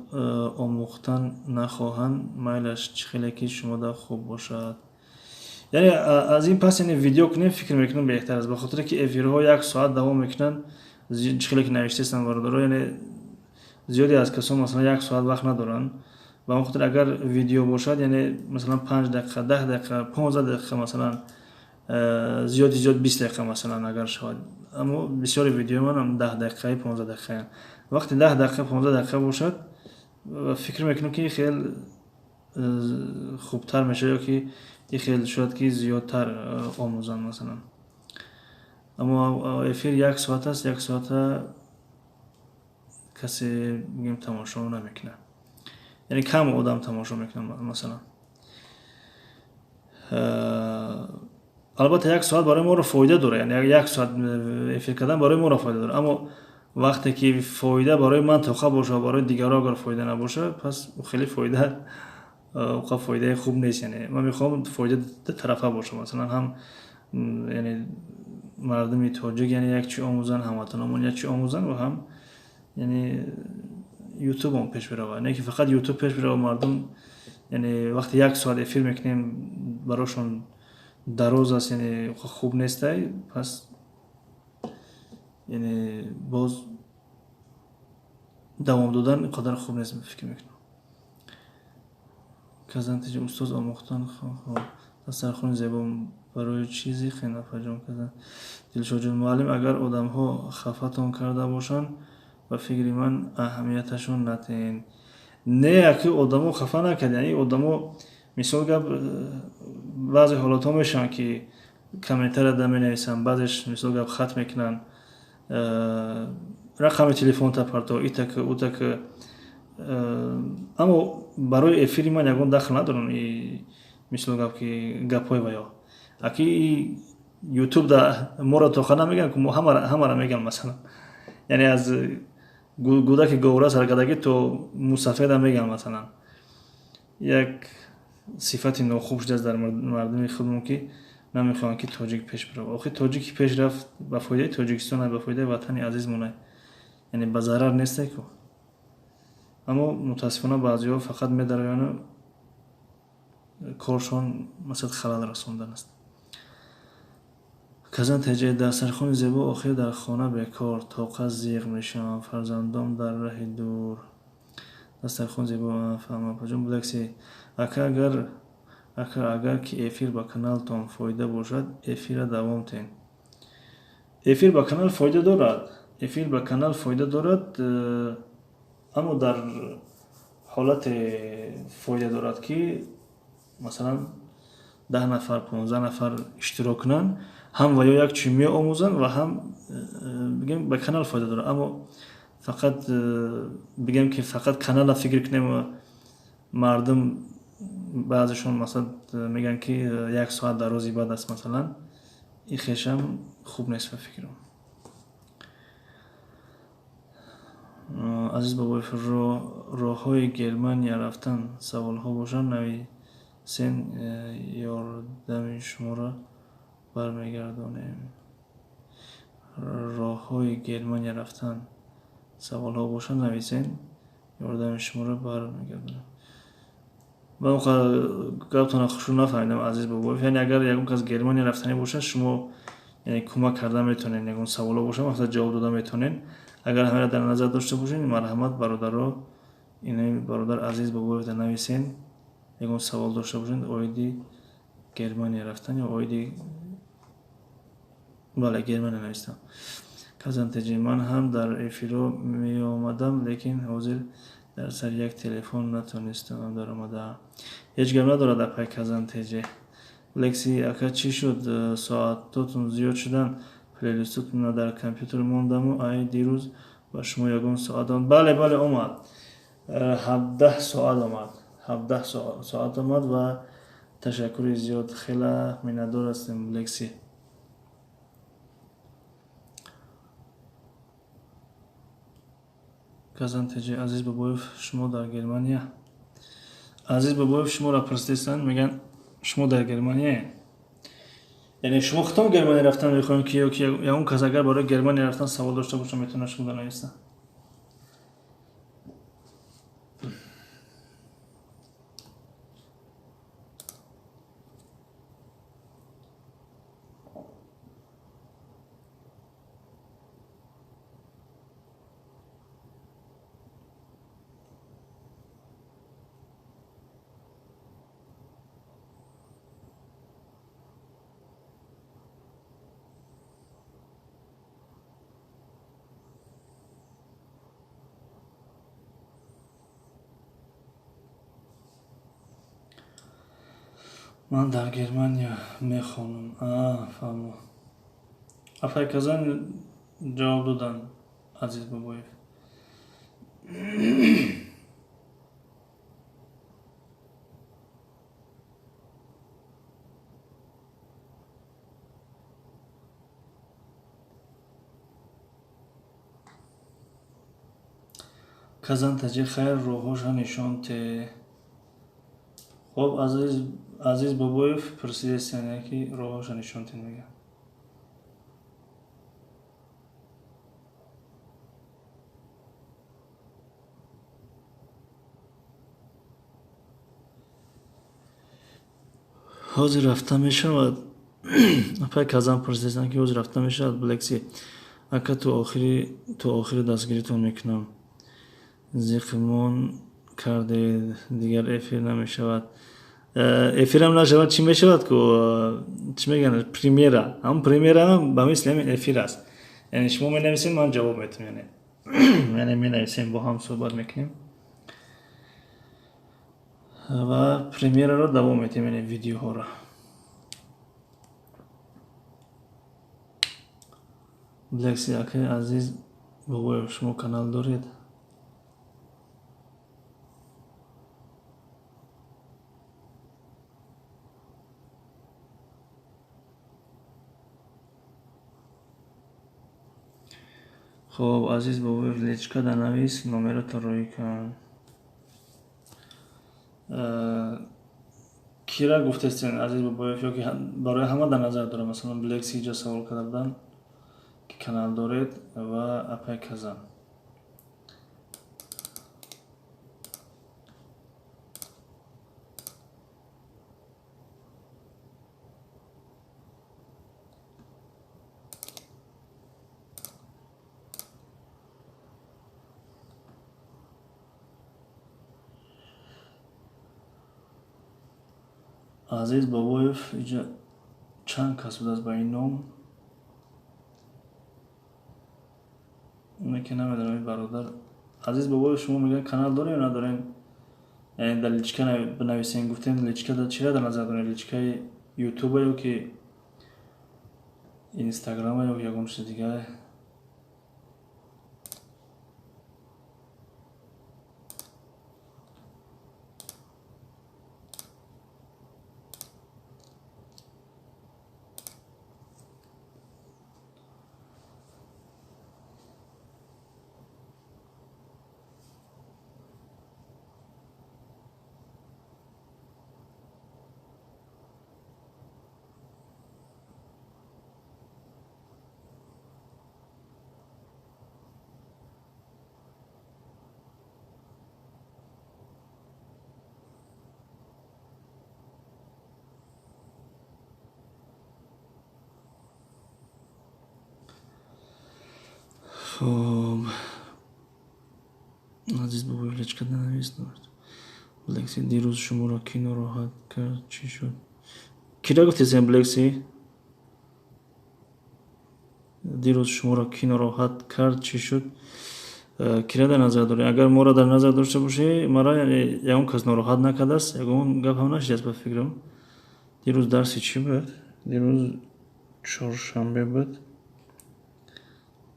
آموختن نخواهند، میلش چخیلی که شما دا خوب باشد. یعنی از این پس این ویدیو کنیم فکر میکنم بهتر است، بخاطر که افیرها یک ساعت دوام میکنن. چخیلی که نوشته استن برادرها، یعنی زیادی از کسان مثلا یک ساعت وقت ندارن، و اون خاطر اگر ویدیو باشد، یعنی مثلا 5 دقیقه، 10 دقیقه، 15 دقیقه، مثلا زیاد 20 دقیقه مثلا اگر شود. اما بسیاری ویدیو من هم 10 دقیقه 15 دقیقه. وقتی 10 دقیقه 15 دقیقه باشد فکر میکنم که خیلی хубтар мешавад ёки ин хел шояд ки зиёдтар омӯзанд масалан. Аммо эфир 1 соат аст, 1 соата касе бигем тамошо намекунад. Яъне кам одам тамошо мекунанд масалан. албатта 1 соат барои моро фоида дорад, яъне 1 соат эфир кардан барои моро фоида дорад. Аммо вақте ки фоида барои ман тоқа боша, барои дигарро агар фоида набоша, пас хеле фоида оқа фоидаи хуб нест. Яъне ман мехоҳам фоида дутарафа боша. Масалан ҳам яъне мардуми тоҷик яъне як чи омӯзанд, ҳамватаномон як чи омӯзанд ва ҳам яъне ютубон пеш биравад. Не ки фақат ютуб пеш биравад, мардум яъне вақте 1 соат эфир мекунем барошон дароз аст, яъне хуб нестай, пас яъне боз давом додан инқадар хуб нест фикр мекунам. казантиҷи устоз омӯхтан дастархони зебо барои чизи хенафаҷон кардан. Дилшодҷон муаллим, агар одамҳо хафатон карда бошанд, ба фикри ман аҳамияташон натеҳед. Не яки одамо хафа накард, яъне одамо мисол гап баъзе ҳолатҳо мешаванд ки комментарияда менависанд, баъзеш мисол гап хат мекунанд, рақами телефонта парто, итака утака. Аммо барои эфири ман ягон дахл надорам мисол гап ки гапҳои ваё. Аки ютуб да моро тоқа намегӯям ки ҳамаро мегӯям масалан. Яъне аз гӯдаки говра саргадаги то мусафеда мегӯям масалан. Як сифати нохуб шудааст дар мардуми худмон ки намехоҳам ки тоҷик пеш биравад. Охир тоҷик ки пеш рафт ба фоидаи Тоҷикистон аст, ба фоидаи ватани азизмон аст. Яъне ба зарар нестай ку. Аммо мутаассифона баъзеҳо фақат медарояну коршон масад халал расондан аст. казан теҷаи дастархони зебо охир дар хона бекор, тоқа зиқ мешавам, фарзандом дар раҳи дур. Дастархони зебо фаҳмапаҷон булекси ака агар ки эфир ба каналтон фоида бошад, эфирро давом тен. Эфир ба канал фоида дорад. Эфир ба канал фоида дорад, аммо дар ҳолате фоида дорад ки масалан 10 нафар 15 нафар иштирок кунанд, ҳам ва ё як чи меомӯзанд ва ҳам бигем ба канал фоида дорад. Аммо фақат бигем ки фақат каналро фикр кунем ва мардум баъзешон масалан мегӯянд ки 1 соат дарози бад аст масалан, ин хешам хуб нест ба фикрам. азиз бобоев, роҳҳои Германия рафтан саволҳо бошанд, нависен, ёрдами шуморо бармегардонем. Роҳҳои Германия рафтан саволҳо бошанд, нависен, ёрдами шуморо бармегардонем. ман гаптонро хушрӯ нафаҳмидам азиз бобоев. Яъне агар ягон кас Германия рафтанӣ бошад, шумо яъне кӯмак карда метавонед, ягон саволҳо бошад мақсад ҷавоб дода метавонед. Агар ҳамеро дар назар дошта бошед, марҳамат бародаро, бародар азиз бобоевда нависен, ягон савол дошта бошед оиди Германия рафтан ё оиди бале Германия навистам. казантеҷи ман ҳам дар эфиро меомадам, лекин ҳозир дар сари як телефон натонистам даромада. Ҳеҷ гап надорад апай казантеҷе. лекси ака чӣ шуд? Соатотун зиёд шудан, плейлистотунро дар компютер мондаму ай дирӯз ба шумо ягон соат омад. Бале омад. 17 соат омад. 17 соат омад ва ташаккури зиёд. Хела миннатдор ҳастем лекси. казантеҷи азиз бобоев, шумо дар Германия? Азиз бобоев шуморо пурсиданд, мегӯянд шумо дар Германия? Яъне шумо худтон Германия рафтан мехоҳем ки ёки ягон кас агар барои Германия рафтан савол дошта боша метавонад шуморо нависта? من در گرمانیا میخوانم. فهمم. افای казан ҷавоб додан Азиз Бобоев. казан таҷи хайр роҳоша нишон те. хоб Азиз Бобоев пурсидестан яки роҳоша нишон те мега. ҳозир рафта мешавад. апай казан пурсидестан ки ҳозир рафта мешавад Black-Sea. ака ту охири дастгиритон мекунам. зиқмон кардед дигар эфир намешавад. эфирам нашавад чӣ мешавад ку чӣ мегӯянд премьера. ҳамн премьера ба мисли ҳамин эфир аст. яъне шумо менависед ман ҷавоб метам. яъне менависем бо ҳам суҳбат мекунем ва премьераро давом медиҳем. яъне видеоҳоро. Black-Sea акаи Азиз Бобоев шумо канал доред? хоб Азиз Бобоев личка данавис номеро роӣ кан. кира гуфтестен Азиз Бобоев ё ки барои ҳама дар назар дорам. масалан Black-Sea ҷо савол карда буданд ки канал доред ва апай казан. Азиз Бобоев иҷа чанд кас будааст ба ин ном? оне ки намедонам. бародар Азиз Бобоев шумо мегӯяд канал дорем ё надорем? яъне дар личка бинависем. гуфтем личка чира дар назар дорем? личкаи ютуба ё ки инстаграма ё ягон чизи дигар? хоб Азиз Бобоев личка данавис. Black-Sea дирӯз шуморо ки нороҳат кард? Чӣ шуд? кира гуфтесен Black-Sea? дирӯз шуморо ки нороҳат кард? чӣ шуд? кира дар назар дорем? агар моро дар назар дошта бошӣ маро ягон кас нороҳат накардааст. ягон гап ҳам нашидааст ба фикрам. дирӯз дарси чӣ буд? дирӯз чоршанбе буд.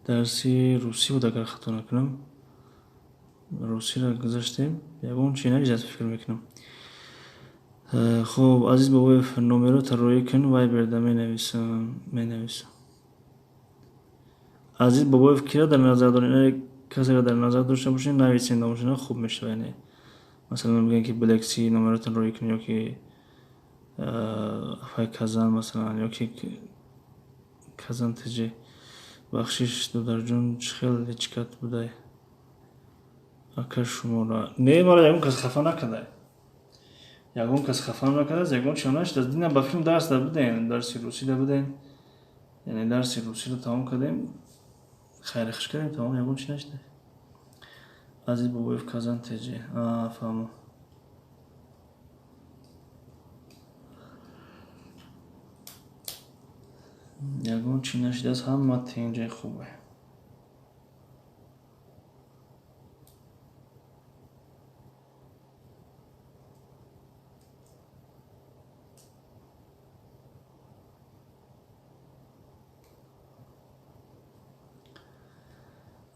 дарси русӣ буд агар хато накунам. русиро гузаштем. ягон чӣ нашидааст фикр мекунам. хоб Азиз Бобоев номеро роӣ кун. вайберда менависам. Азиз Бобоев кира дар назар дорем? касеро дар назар дошта бошем нависем номашона хуб мешавад. яъне масалан мегӯям ки Black-Sea номеротон роӣ кун ё ки афай казан масалан ё ки казан таҷи бахшиш дударҷон чӣ хел личкат будай? ака шуморо не маро ягон кас хафа накарда. ягон кас хафа накардааст. ягон чиро нашидааст. динам ба филм дарс дар будем. дарси русӣ дар будем. яъне дарси русиро тамом кардем. хайри хуш кардем. тамом. ягон чӣ нашидааст. Азиз Бобоев казан теҷи. фаҳмам. ягон чӣ нашидааст. ҳама тенҷаи хубе.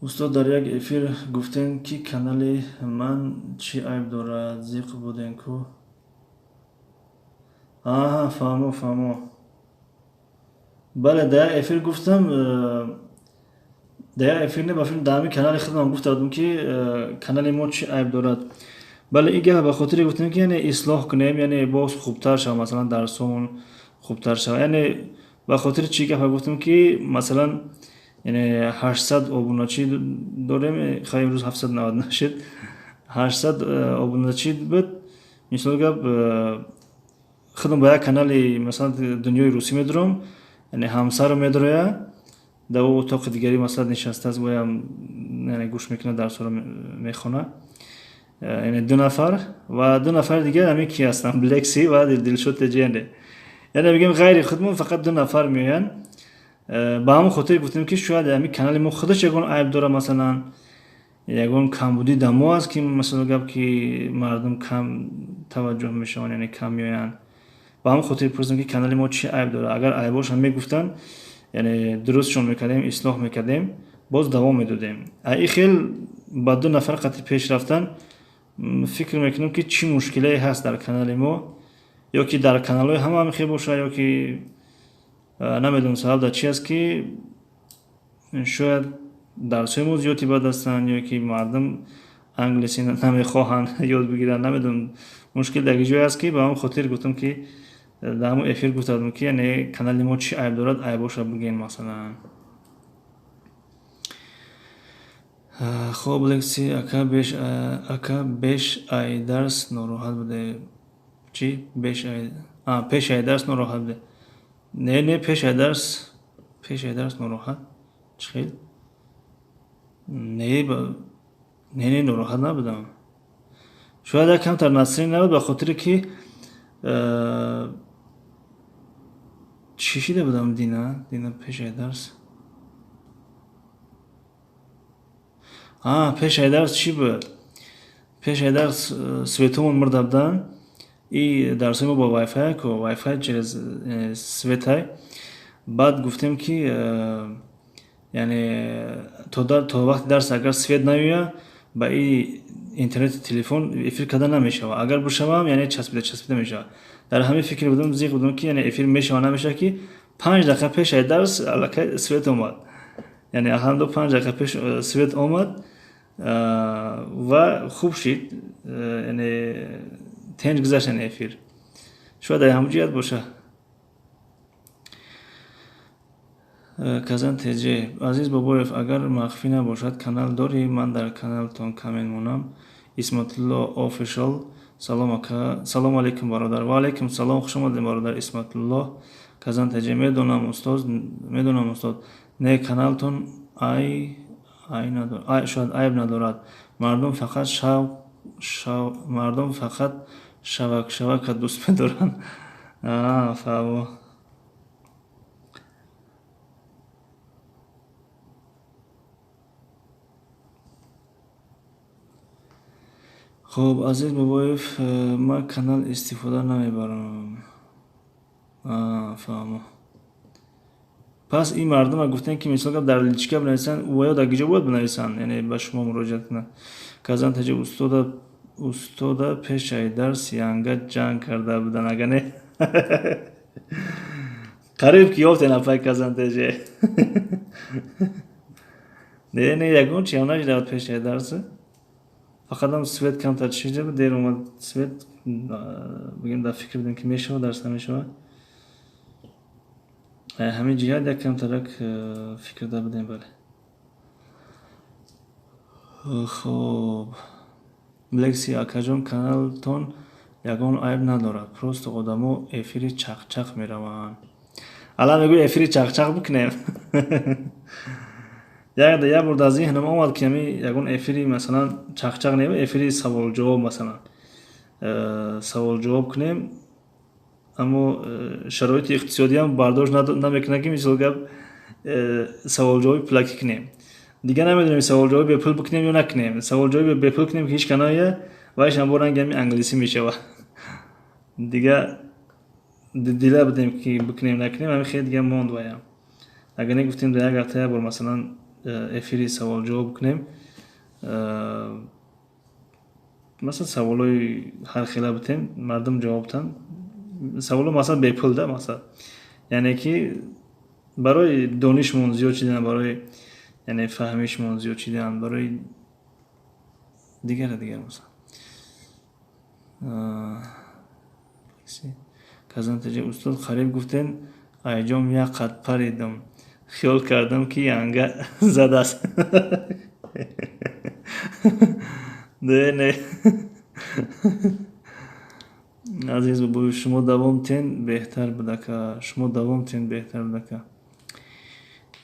استاد در یک افیر گفتن که کانال من چی عیب دارد زیق بودن کو فهمو بله در افیر گفتم در افیر نه بافین دامی کانال خودم گفتم که کانال ما چی عیب دارد بله ایگه به خاطر گفتم که یعنی اصلاح کنیم یعنی باز خوبتر شود مثلا درسون خوبتر شود یعنی به خاطر چی که گفتم که مثلا یعنی 800 ابوناچی داریم خواهیم روز 790 نشد 800 ابوناچی بود مثلا گفت خودم با یک کانال مثلا دنیای روسی میدارم یعنی همسر میداره در اتاق دیگری مثلا نشسته است بایم یعنی گوش میکنه درس رو میخونه یعنی دو نفر و دو نفر دیگه همین کی هستن بلکسی و دلشوت تجینه یعنی بگیم غیر خودمون فقط دو نفر میان با هم خاطر گفتیم که شاید همین کانال ما خودش یگون عیب داره مثلا یگون کمبودی دمو است که مثلا گفت که مردم کم توجه میشن یعنی کم میان با هم خاطر پرسیدم که کانال ما چی عیب داره اگر عیباش هم میگفتن یعنی درستشون میکردیم اصلاح میکردیم باز دوام میدادیم این خیلی با دو نفر قطعی پیش رفتن فکر میکنم که چی مشکلی هست در کانال ما یا که در کانال های هم خیلی باشه یا که نمیدونم سبب در چی است که شاید درس های ما زیادی بد هستن یا که مردم انگلیسی نمیخواهند یاد بگیرن نمیدونم مشکل در جای است که با هم خاطر گفتم که در همون افیر گفتم که یعنی کانال ما چی عیب دارد عیباش رو بگین مثلا خب لکسی اکا بیش ای درس ناراحت بوده چی؟ پیش ای درس ناراحت بوده نه پیش ای درس ناراحت چخیل؟ نه ناراحت نبودم شاید کم تر نصری نبود به خاطر که چی شده بودم دینا پیش ای درس پیش ای درس چی بود؟ پیش ای درس سویتمون مرده بودن ای درس ما با وای فای через سویت های بعد گفتیم که یعنی تا وقت درس اگر سویت نمیاد با این اینترنت تلفن افیر کردن نمیشه اگر بشوم یعنی چسبیده میشه در همین فکر بودم زیق بودم که یعنی افیر میشه و نمیشه که 5 دقیقه پیش درس الکی سویت اومد یعنی هم 5 دقیقه پیش سویت اومد و خوب شد یعنی تنج گذشت یعنی افیر شاید همون جهت باشه کازان تجه عزیز بابایف اگر مخفی نباشد کانال داری من در کانال تون کامنت مونم اسمت الله آفیشال سلام علیکم برادر و علیکم سلام خوش آمدید برادر اسمت الله کازان تجه میدونم استاد نه کانال تون شاید عیب ندارد مردم فقط شوک دوست می‌دارن فهمو خب عزیز بابایف من کانال استفاده نمیبرم فهمو پس این مردم ها گفتن که مثلا در لیچکه بنویسن و یا در گیجه باید بنویسن یعنی به شما مراجعه کنن کازان تجه استاد پیش ای درس ینگه جنگ کرده بودن اگه نه قریب که یافت نفر کازان تجه نه یکون چی هم نجده بود پیش ای درس فقط هم سویت کم ترچیجه بود دیر اومد سویت بگیم در فکر بودیم که میشه و درس نمیشه همین جهت یک کم ترک فکر در بودیم بله خب بلکسی اکاجون کانال تون یگان عیب ندارد پروست قدمو افیری چق میروان الان میگوی افیری چق بکنیم یک بار در ذهنم آمد که یگان افیری مثلا چق نیم افیری سوال جواب مثلا سوال جواب کنیم اما شرایط اقتصادی هم برداشت نمیکنه که مثل گفت سوال جوابی پلاکی کنیم دیگه نمیدونیم سوال جوابی به پول بکنیم یا نکنیم سوال جوابی به پول کنیم که هیچ کنایه و هیچ هم بارنگ همی انگلیسی میشه و دیگه دیله بدیم که بکنیم نکنیم همین خیلی دیگه موند وایم اگر نگفتیم در یک هفته بار مثلا ефири савол ҷавоб кунем. Масалан саволҳои ҳархела битем, мардум ҷавоб тан. Саволҳо масалан бепул да, масалан яъне ки барои донишмон зиёд шидан, барои яъне фаҳмишмон зиёд шидан, барои дигар масалан казантаҷа устод қариб гуфтен айҷом як қад паридам, хиёл кардам ки янга задааст. не азиз бубои шумо давом тен беҳтар будака, шумо давом тен беҳтар будака.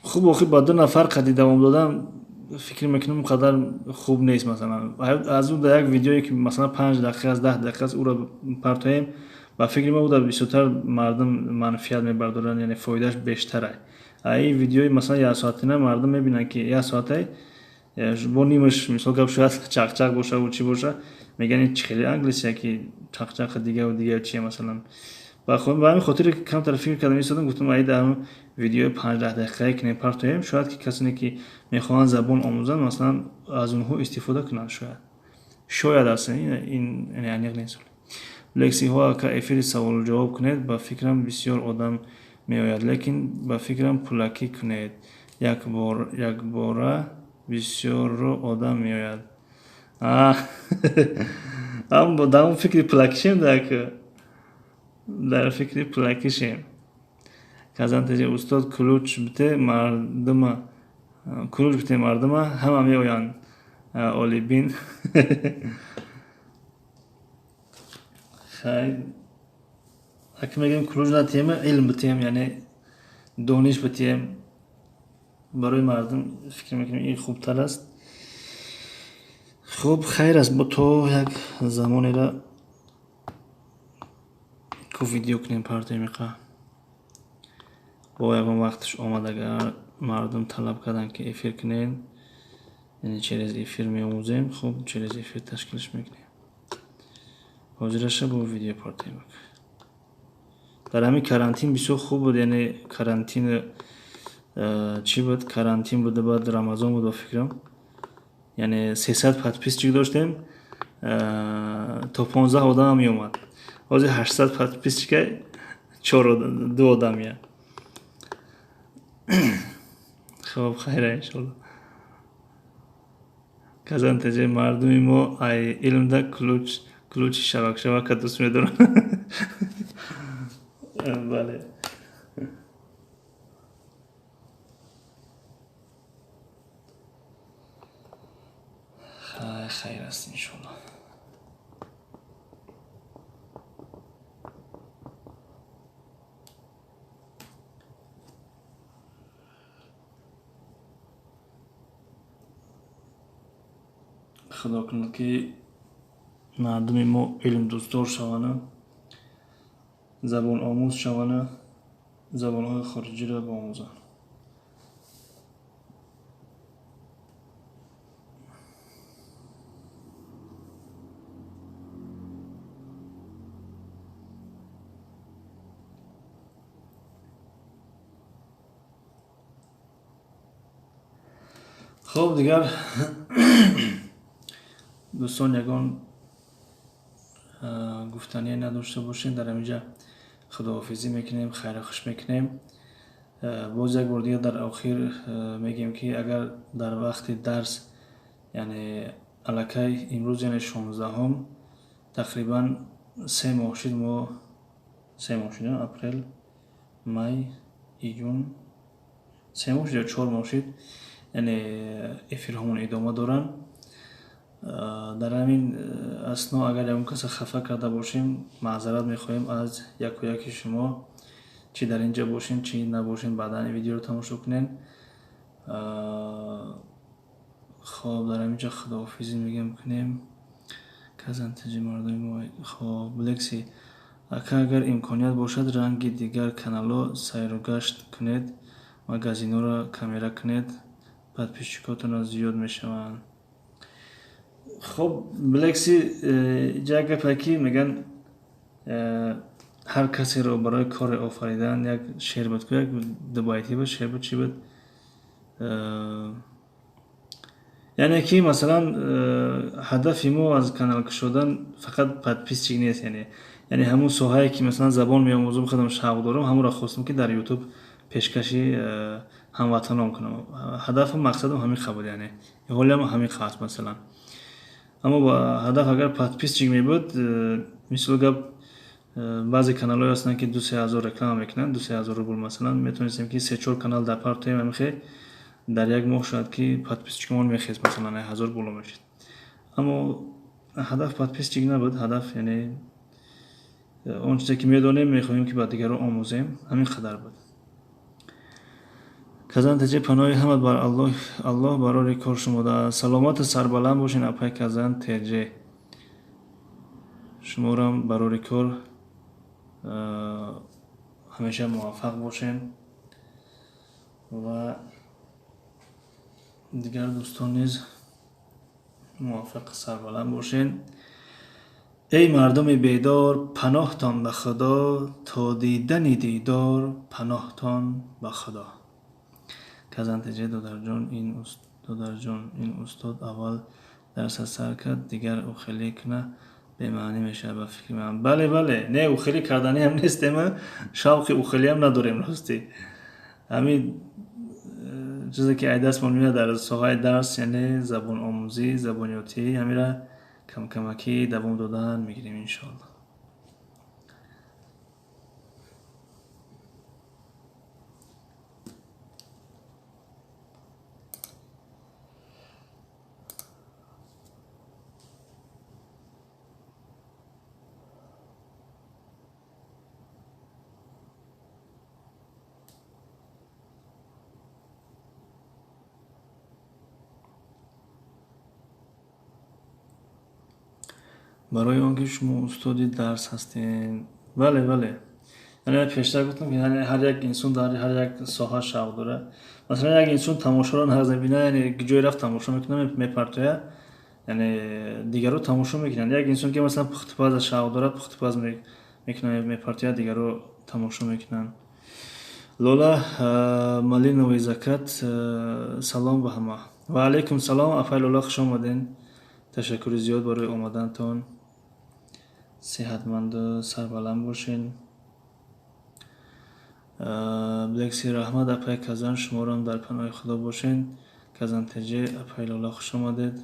хуб охир ба 2 нафар қади давом додам фикр мекунам қадар хуб нест. Масалан аз ӯ як видеое ки масалан 5 дақиқа аст, 10 дақиқа аст, ӯро партоем ба фикри ма буда бисёртар мардум манфиат мебардоранд, яъне фоидааш бештаре. Ай видеои масалан 1 соатина мардум мебинанд ки 1 соате бо нимаш мисол гап шояд чақчақ боша ӯ чӣ боша, мегӯянд ин чӣ хеле англисия ки чақчақи дигаву дигав чие. Масалан ба ҳамин хотире камтар фикр кардам, истодам гуфтам ай дар видеои 5-10 дақиқаи ки партоем, шояд ки касоне ки мехоҳанд забон омӯзанд масалан аз онҳо истифода кунанд. Шояд аст ин аниқ нест. лексиҳо ака эфири саволу ҷавоб кунед, ба фикрам бисёр одам меояд, лекин ба фикрам пулакӣ кунед, якбора бисёрро одам меояд. дар он фикри пулакишем, дар фикри пулакишем. казантаҷа устод кулуч бите мардума ҳама меоянд олибин. хай ака мегӯем кулуч натием, илм битем, яъне дониш битем барои мардум. фикр мекунем ин хубтар аст. хуб хайр аст, бо то як замонера ку видео кунем партои меқа. бо ягон вақташ омад, агар мардум талаб карданд ки эфир кунем, яъне через эфир меомӯзем, хуб через эфир ташкилш мекунем. ҳозираша бо видео партои меқа. дар ҳамин карантин бисёр хуб буд, яъне карантин чӣ буд, карантин буда, баъд рамазон буд ба фикрам, яъне 300 подписчик доштем, то 15 одам меомад. ҳозир 800 подписчика 2 одамия. хуб хайра иншолло. казантаҷаи мардуми мо ай илмда кулучи шавака дӯст медоранд. бале. хайр аст иншолло. худо кунад ки мардуми мо илмдӯстдор шаванд, забон омӯз шаванд, забонҳои хориҷиро биомӯзанд. хуб дигар дӯстон ягон гуфтание надошта бошед, дар ҳаминҷа худоҳофизӣ мекунем, хайрухуш мекунем. боз як бор дигар дар охир мегӯем ки агар дар вақти дарс, яъне аллакай имрӯз яъне 16 тақрибан 3 моҳ шуд, мо 3 моҳ шуд, апрел, май, июн, 3 моҳ шуд ё 4 моҳ шуд, яъне эфирҳомон идома доранд. дар ҳамин асно агар ягон каса хафа карда бошем, маъзарат мехоҳем аз яку яки шумо, чӣ дар ин ҷо бошен, чӣ набошен, баъдан видеоро тамошо кунен. хоб дар ҳаминҷа худоҳофизӣ мегӯем кунем. казантаҷи мардуми мо. хоб лекси ака агар имконият бошад ранги дигар каналҳо сайру гашт кунед, магазинҳоро камера кунед, подписчикотонро зиёд мешаванд. хуб лекси ҷа гапе ки мегӯянд ҳар касеро барои кори офаридан як шеър буд, як дубайти буд, шеър буд, чӣ буд, یعنی که مثلا هدف ما از کانال شدن فقط подписчик نیست، یعنی همون سوهایی که مثلا زبان میآموزم خودم شوق دارم همون را خواستم که در یوتیوب پیشکشی هموطنان کنم. هدفم مقصدم همین خبر، یعنی حالا هم همین خاص مثلا. اما با هدف اگر подписчик می بود، مثل گپ بعضی کانال های هستن که 2-3 هزار رکلام میکنن، 2-3 هزار روبل مثلا میتونستیم که 3-4 کانال در پارت میخه در یک ماه شاید که подписчик مون میخیز مثلا 1000 بالا میشد. اما هدف подписчик نبود، هدف یعنی اون چیزی که میدونیم میخوایم که با دیگران آموزیم، همین قدر بود. کازان تجه پناهی همت بر الله برای کار شما ده. سلامت سربلند باشین اپای کازان تجه شما را برای کار همیشه موفق باشین و دیگر دوستان نیز موفق سربلند باشین. ای مردم بیدار پناهتان به خدا، تا دیدن دیدار پناهتان به خدا. کازان تجه دودرجان این استاد اول درس سر کرد، دیگر او خیلی کنه به معنی میشه به فکر من. بله نه او خیلی کردنی هم نیستیم، شوق او خیلی هم نداریم راستی. همین چیزی که ایدست من میاد در ساحه درس یعنی زبان آموزی، زبانیاتی، همین را کم کمکی دوام دادن میگیریم انشاءالله. برای آنکه شما استادی درس هستین، بله یعنی پیشتر گفتم که یعنی هر یک انسان در هر یک ساحه شوق داره. مثلا یک انسان تماشا را نظر بینه، یعنی جای رفت تماشا میکنه میپرتوه، یعنی دیگرو تماشا میکنن. یک انسان که مثلا پختپاز شوق داره پختپاز میکنه میپرتوه، دیگرو تماشا میکنن. لولا مالینوی زکات سلام به همه. و علیکم سلام افای لولا، خوش آمدین. تشکر زیاد برای اومدنتون. صحتمند و سربلند باشین. بلکسی رحمت اپای کازان شما را هم در پناه خدا باشین. کازان تجه اپای لولا خوش آمدید.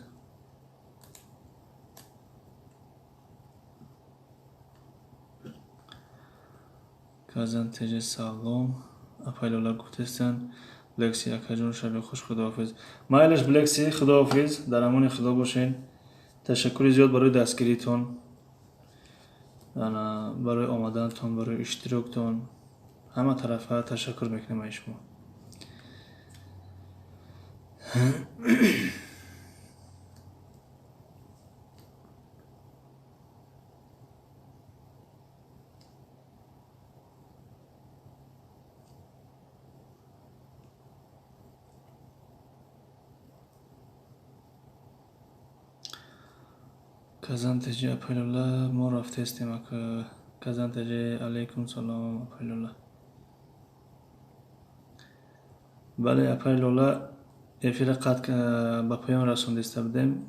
کازان تجه سلام اپای لولا گفتستن. بلکسی اکا جون شب خوش، خداحافظ. مایلش بلکسی خداحافظ، در امان خدا باشین. تشکر زیاد برای دستگیریتون، برای آمدنتون، برای اشتراکتون، همه طرفه تشکر میکنم از شما. کازان تجه اپای لولا ما رفته استیم اکا. کازان تجه علیکم سلام اپای لولا. بله اپای لولا افیر قد با پایان رسوندیسته بدیم.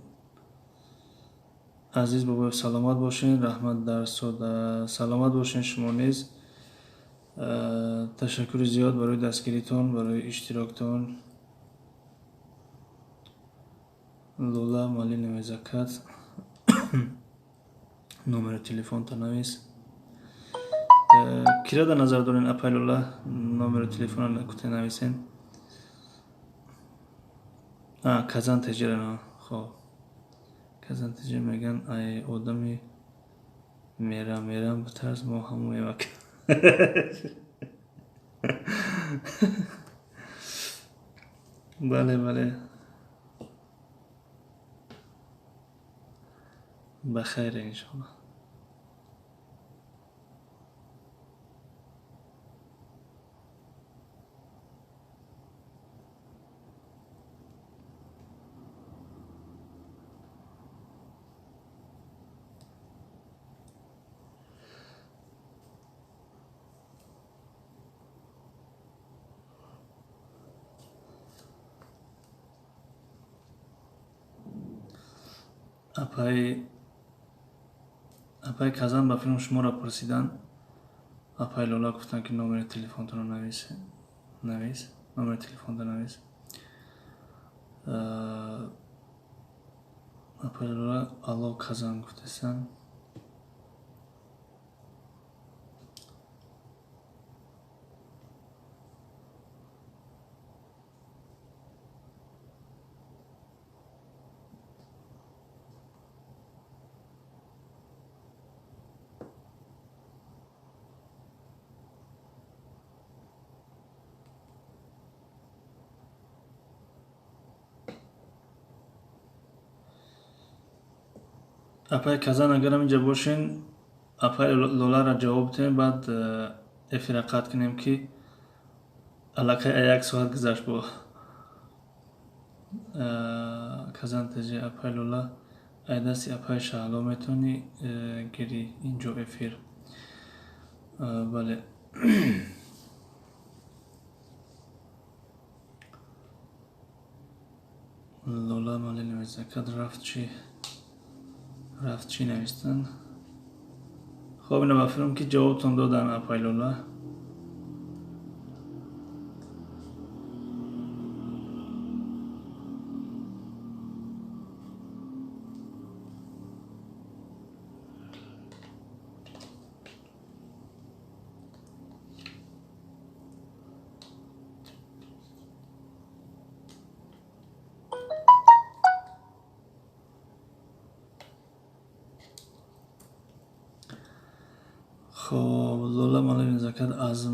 عزیز بابا سلامت باشین، رحمت در صد سلامت باشین شما نیز. تشکر زیاد برای دستگیریتون، برای اشتراکتون. لولا مالی نویزکت نمبر تلفن تا نویس. کیرا در نظر دارین اپای لولا نمبر تلفن کتی نویسین. کازان تجه نه خب کازان تجه میگن ای آدمی میرم به طرز ما همون وقت. بله بخیر انشاءالله. апай казан ба филм шуморо пурсидан. Апай Лола гуфтанд ки номери телефонтонро навис. Номери телефонтон навис. Апай Лола алло казан гуфтасан. апай казан агарам инҷа бошен, апай Лоларо ҷавоб дем, баъд эфира қатъ кунем ки аллакай 1 соат гузашт бо казан таҷи апай Лола айдаси апай Шаҳло метавонӣ гирӣ инҷо эфир. Бале. Лола мали нависакад рафт чӣ навистан. хоб ина ба филм ки ҷавобтон додан апай Лола. خب Лола мали нависакад аз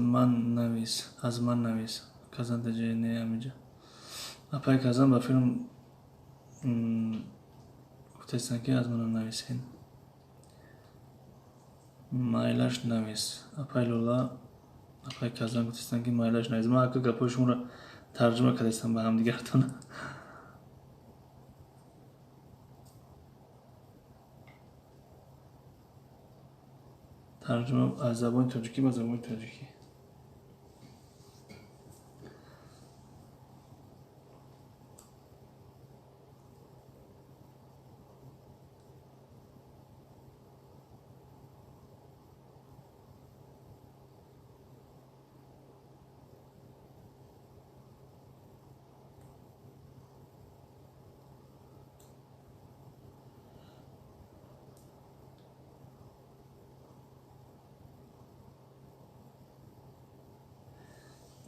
ман навис. Казан таҷи не амиҷа. Апай казан ба филм гуфтастанд ки аз ман нависен. Майлаш навис. Апай Лола апай казан гуфтастанд ки майлаш навис. Ман ҳаққа гапҳои шуморо тарҷума кардастам ба ҳамдигартон. тарҷума аз забони тоҷикӣ ба забони тоҷикӣ.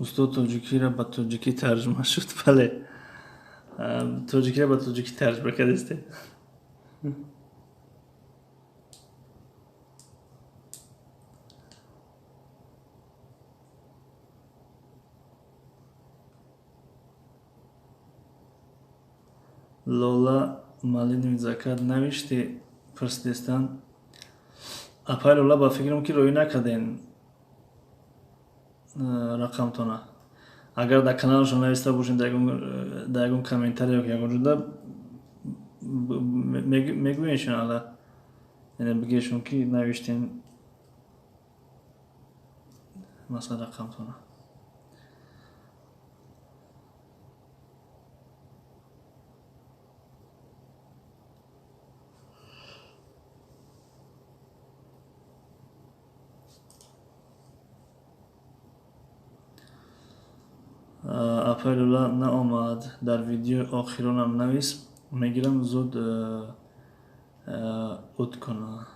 устод тоҷикиро ба тоҷикӣ тарҷума шуд. Бале, тоҷикиро ба тоҷикӣ тарҷума кардастед. Лола мали нависакад навишти пурсидастанд. Апай Лола ба фикрам ки роӣ накарден рақамтона. Агар дар каналашон нависта бошен дар ягон комментария ё ягон ҷода мегӯяшон алла, яъне бигӯяшон ки навиштем масалан рақамтона. апай Лола наомад. Дар видеои охиронам навис. Мегирам зуд уд кунӣ.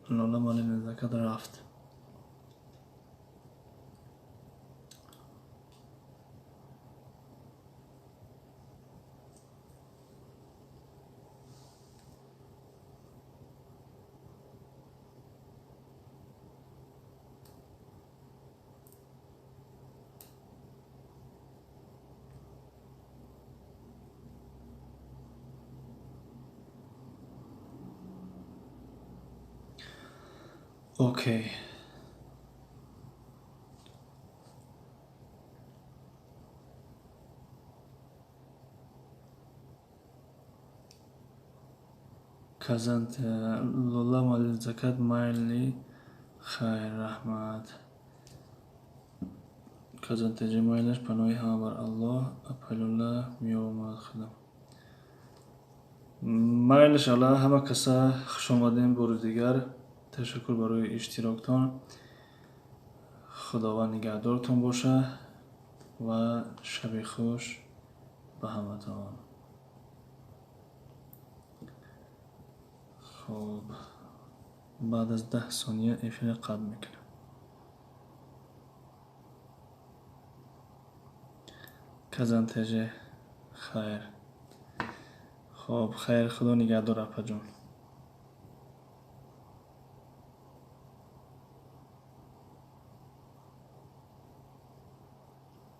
Лола мали нависакад рафт. окей. казан Лола мали нависакад майли хайр раҳмат. казан таҷи майлаш паноҳи ҳама бар Аллоҳ. Апай Лола меомад худам. майлш ала ҳама каса хуш омадем бори дигар. Ташаккур барои иштироктон. худованд нигаҳдортон боша ва шаби хуш ба ҳаматон. хуб, баъд аз 10 сония эфира қатъ мекунам. казантеже хайр. хуб, хайр, худо нигаҳдор апаҷон.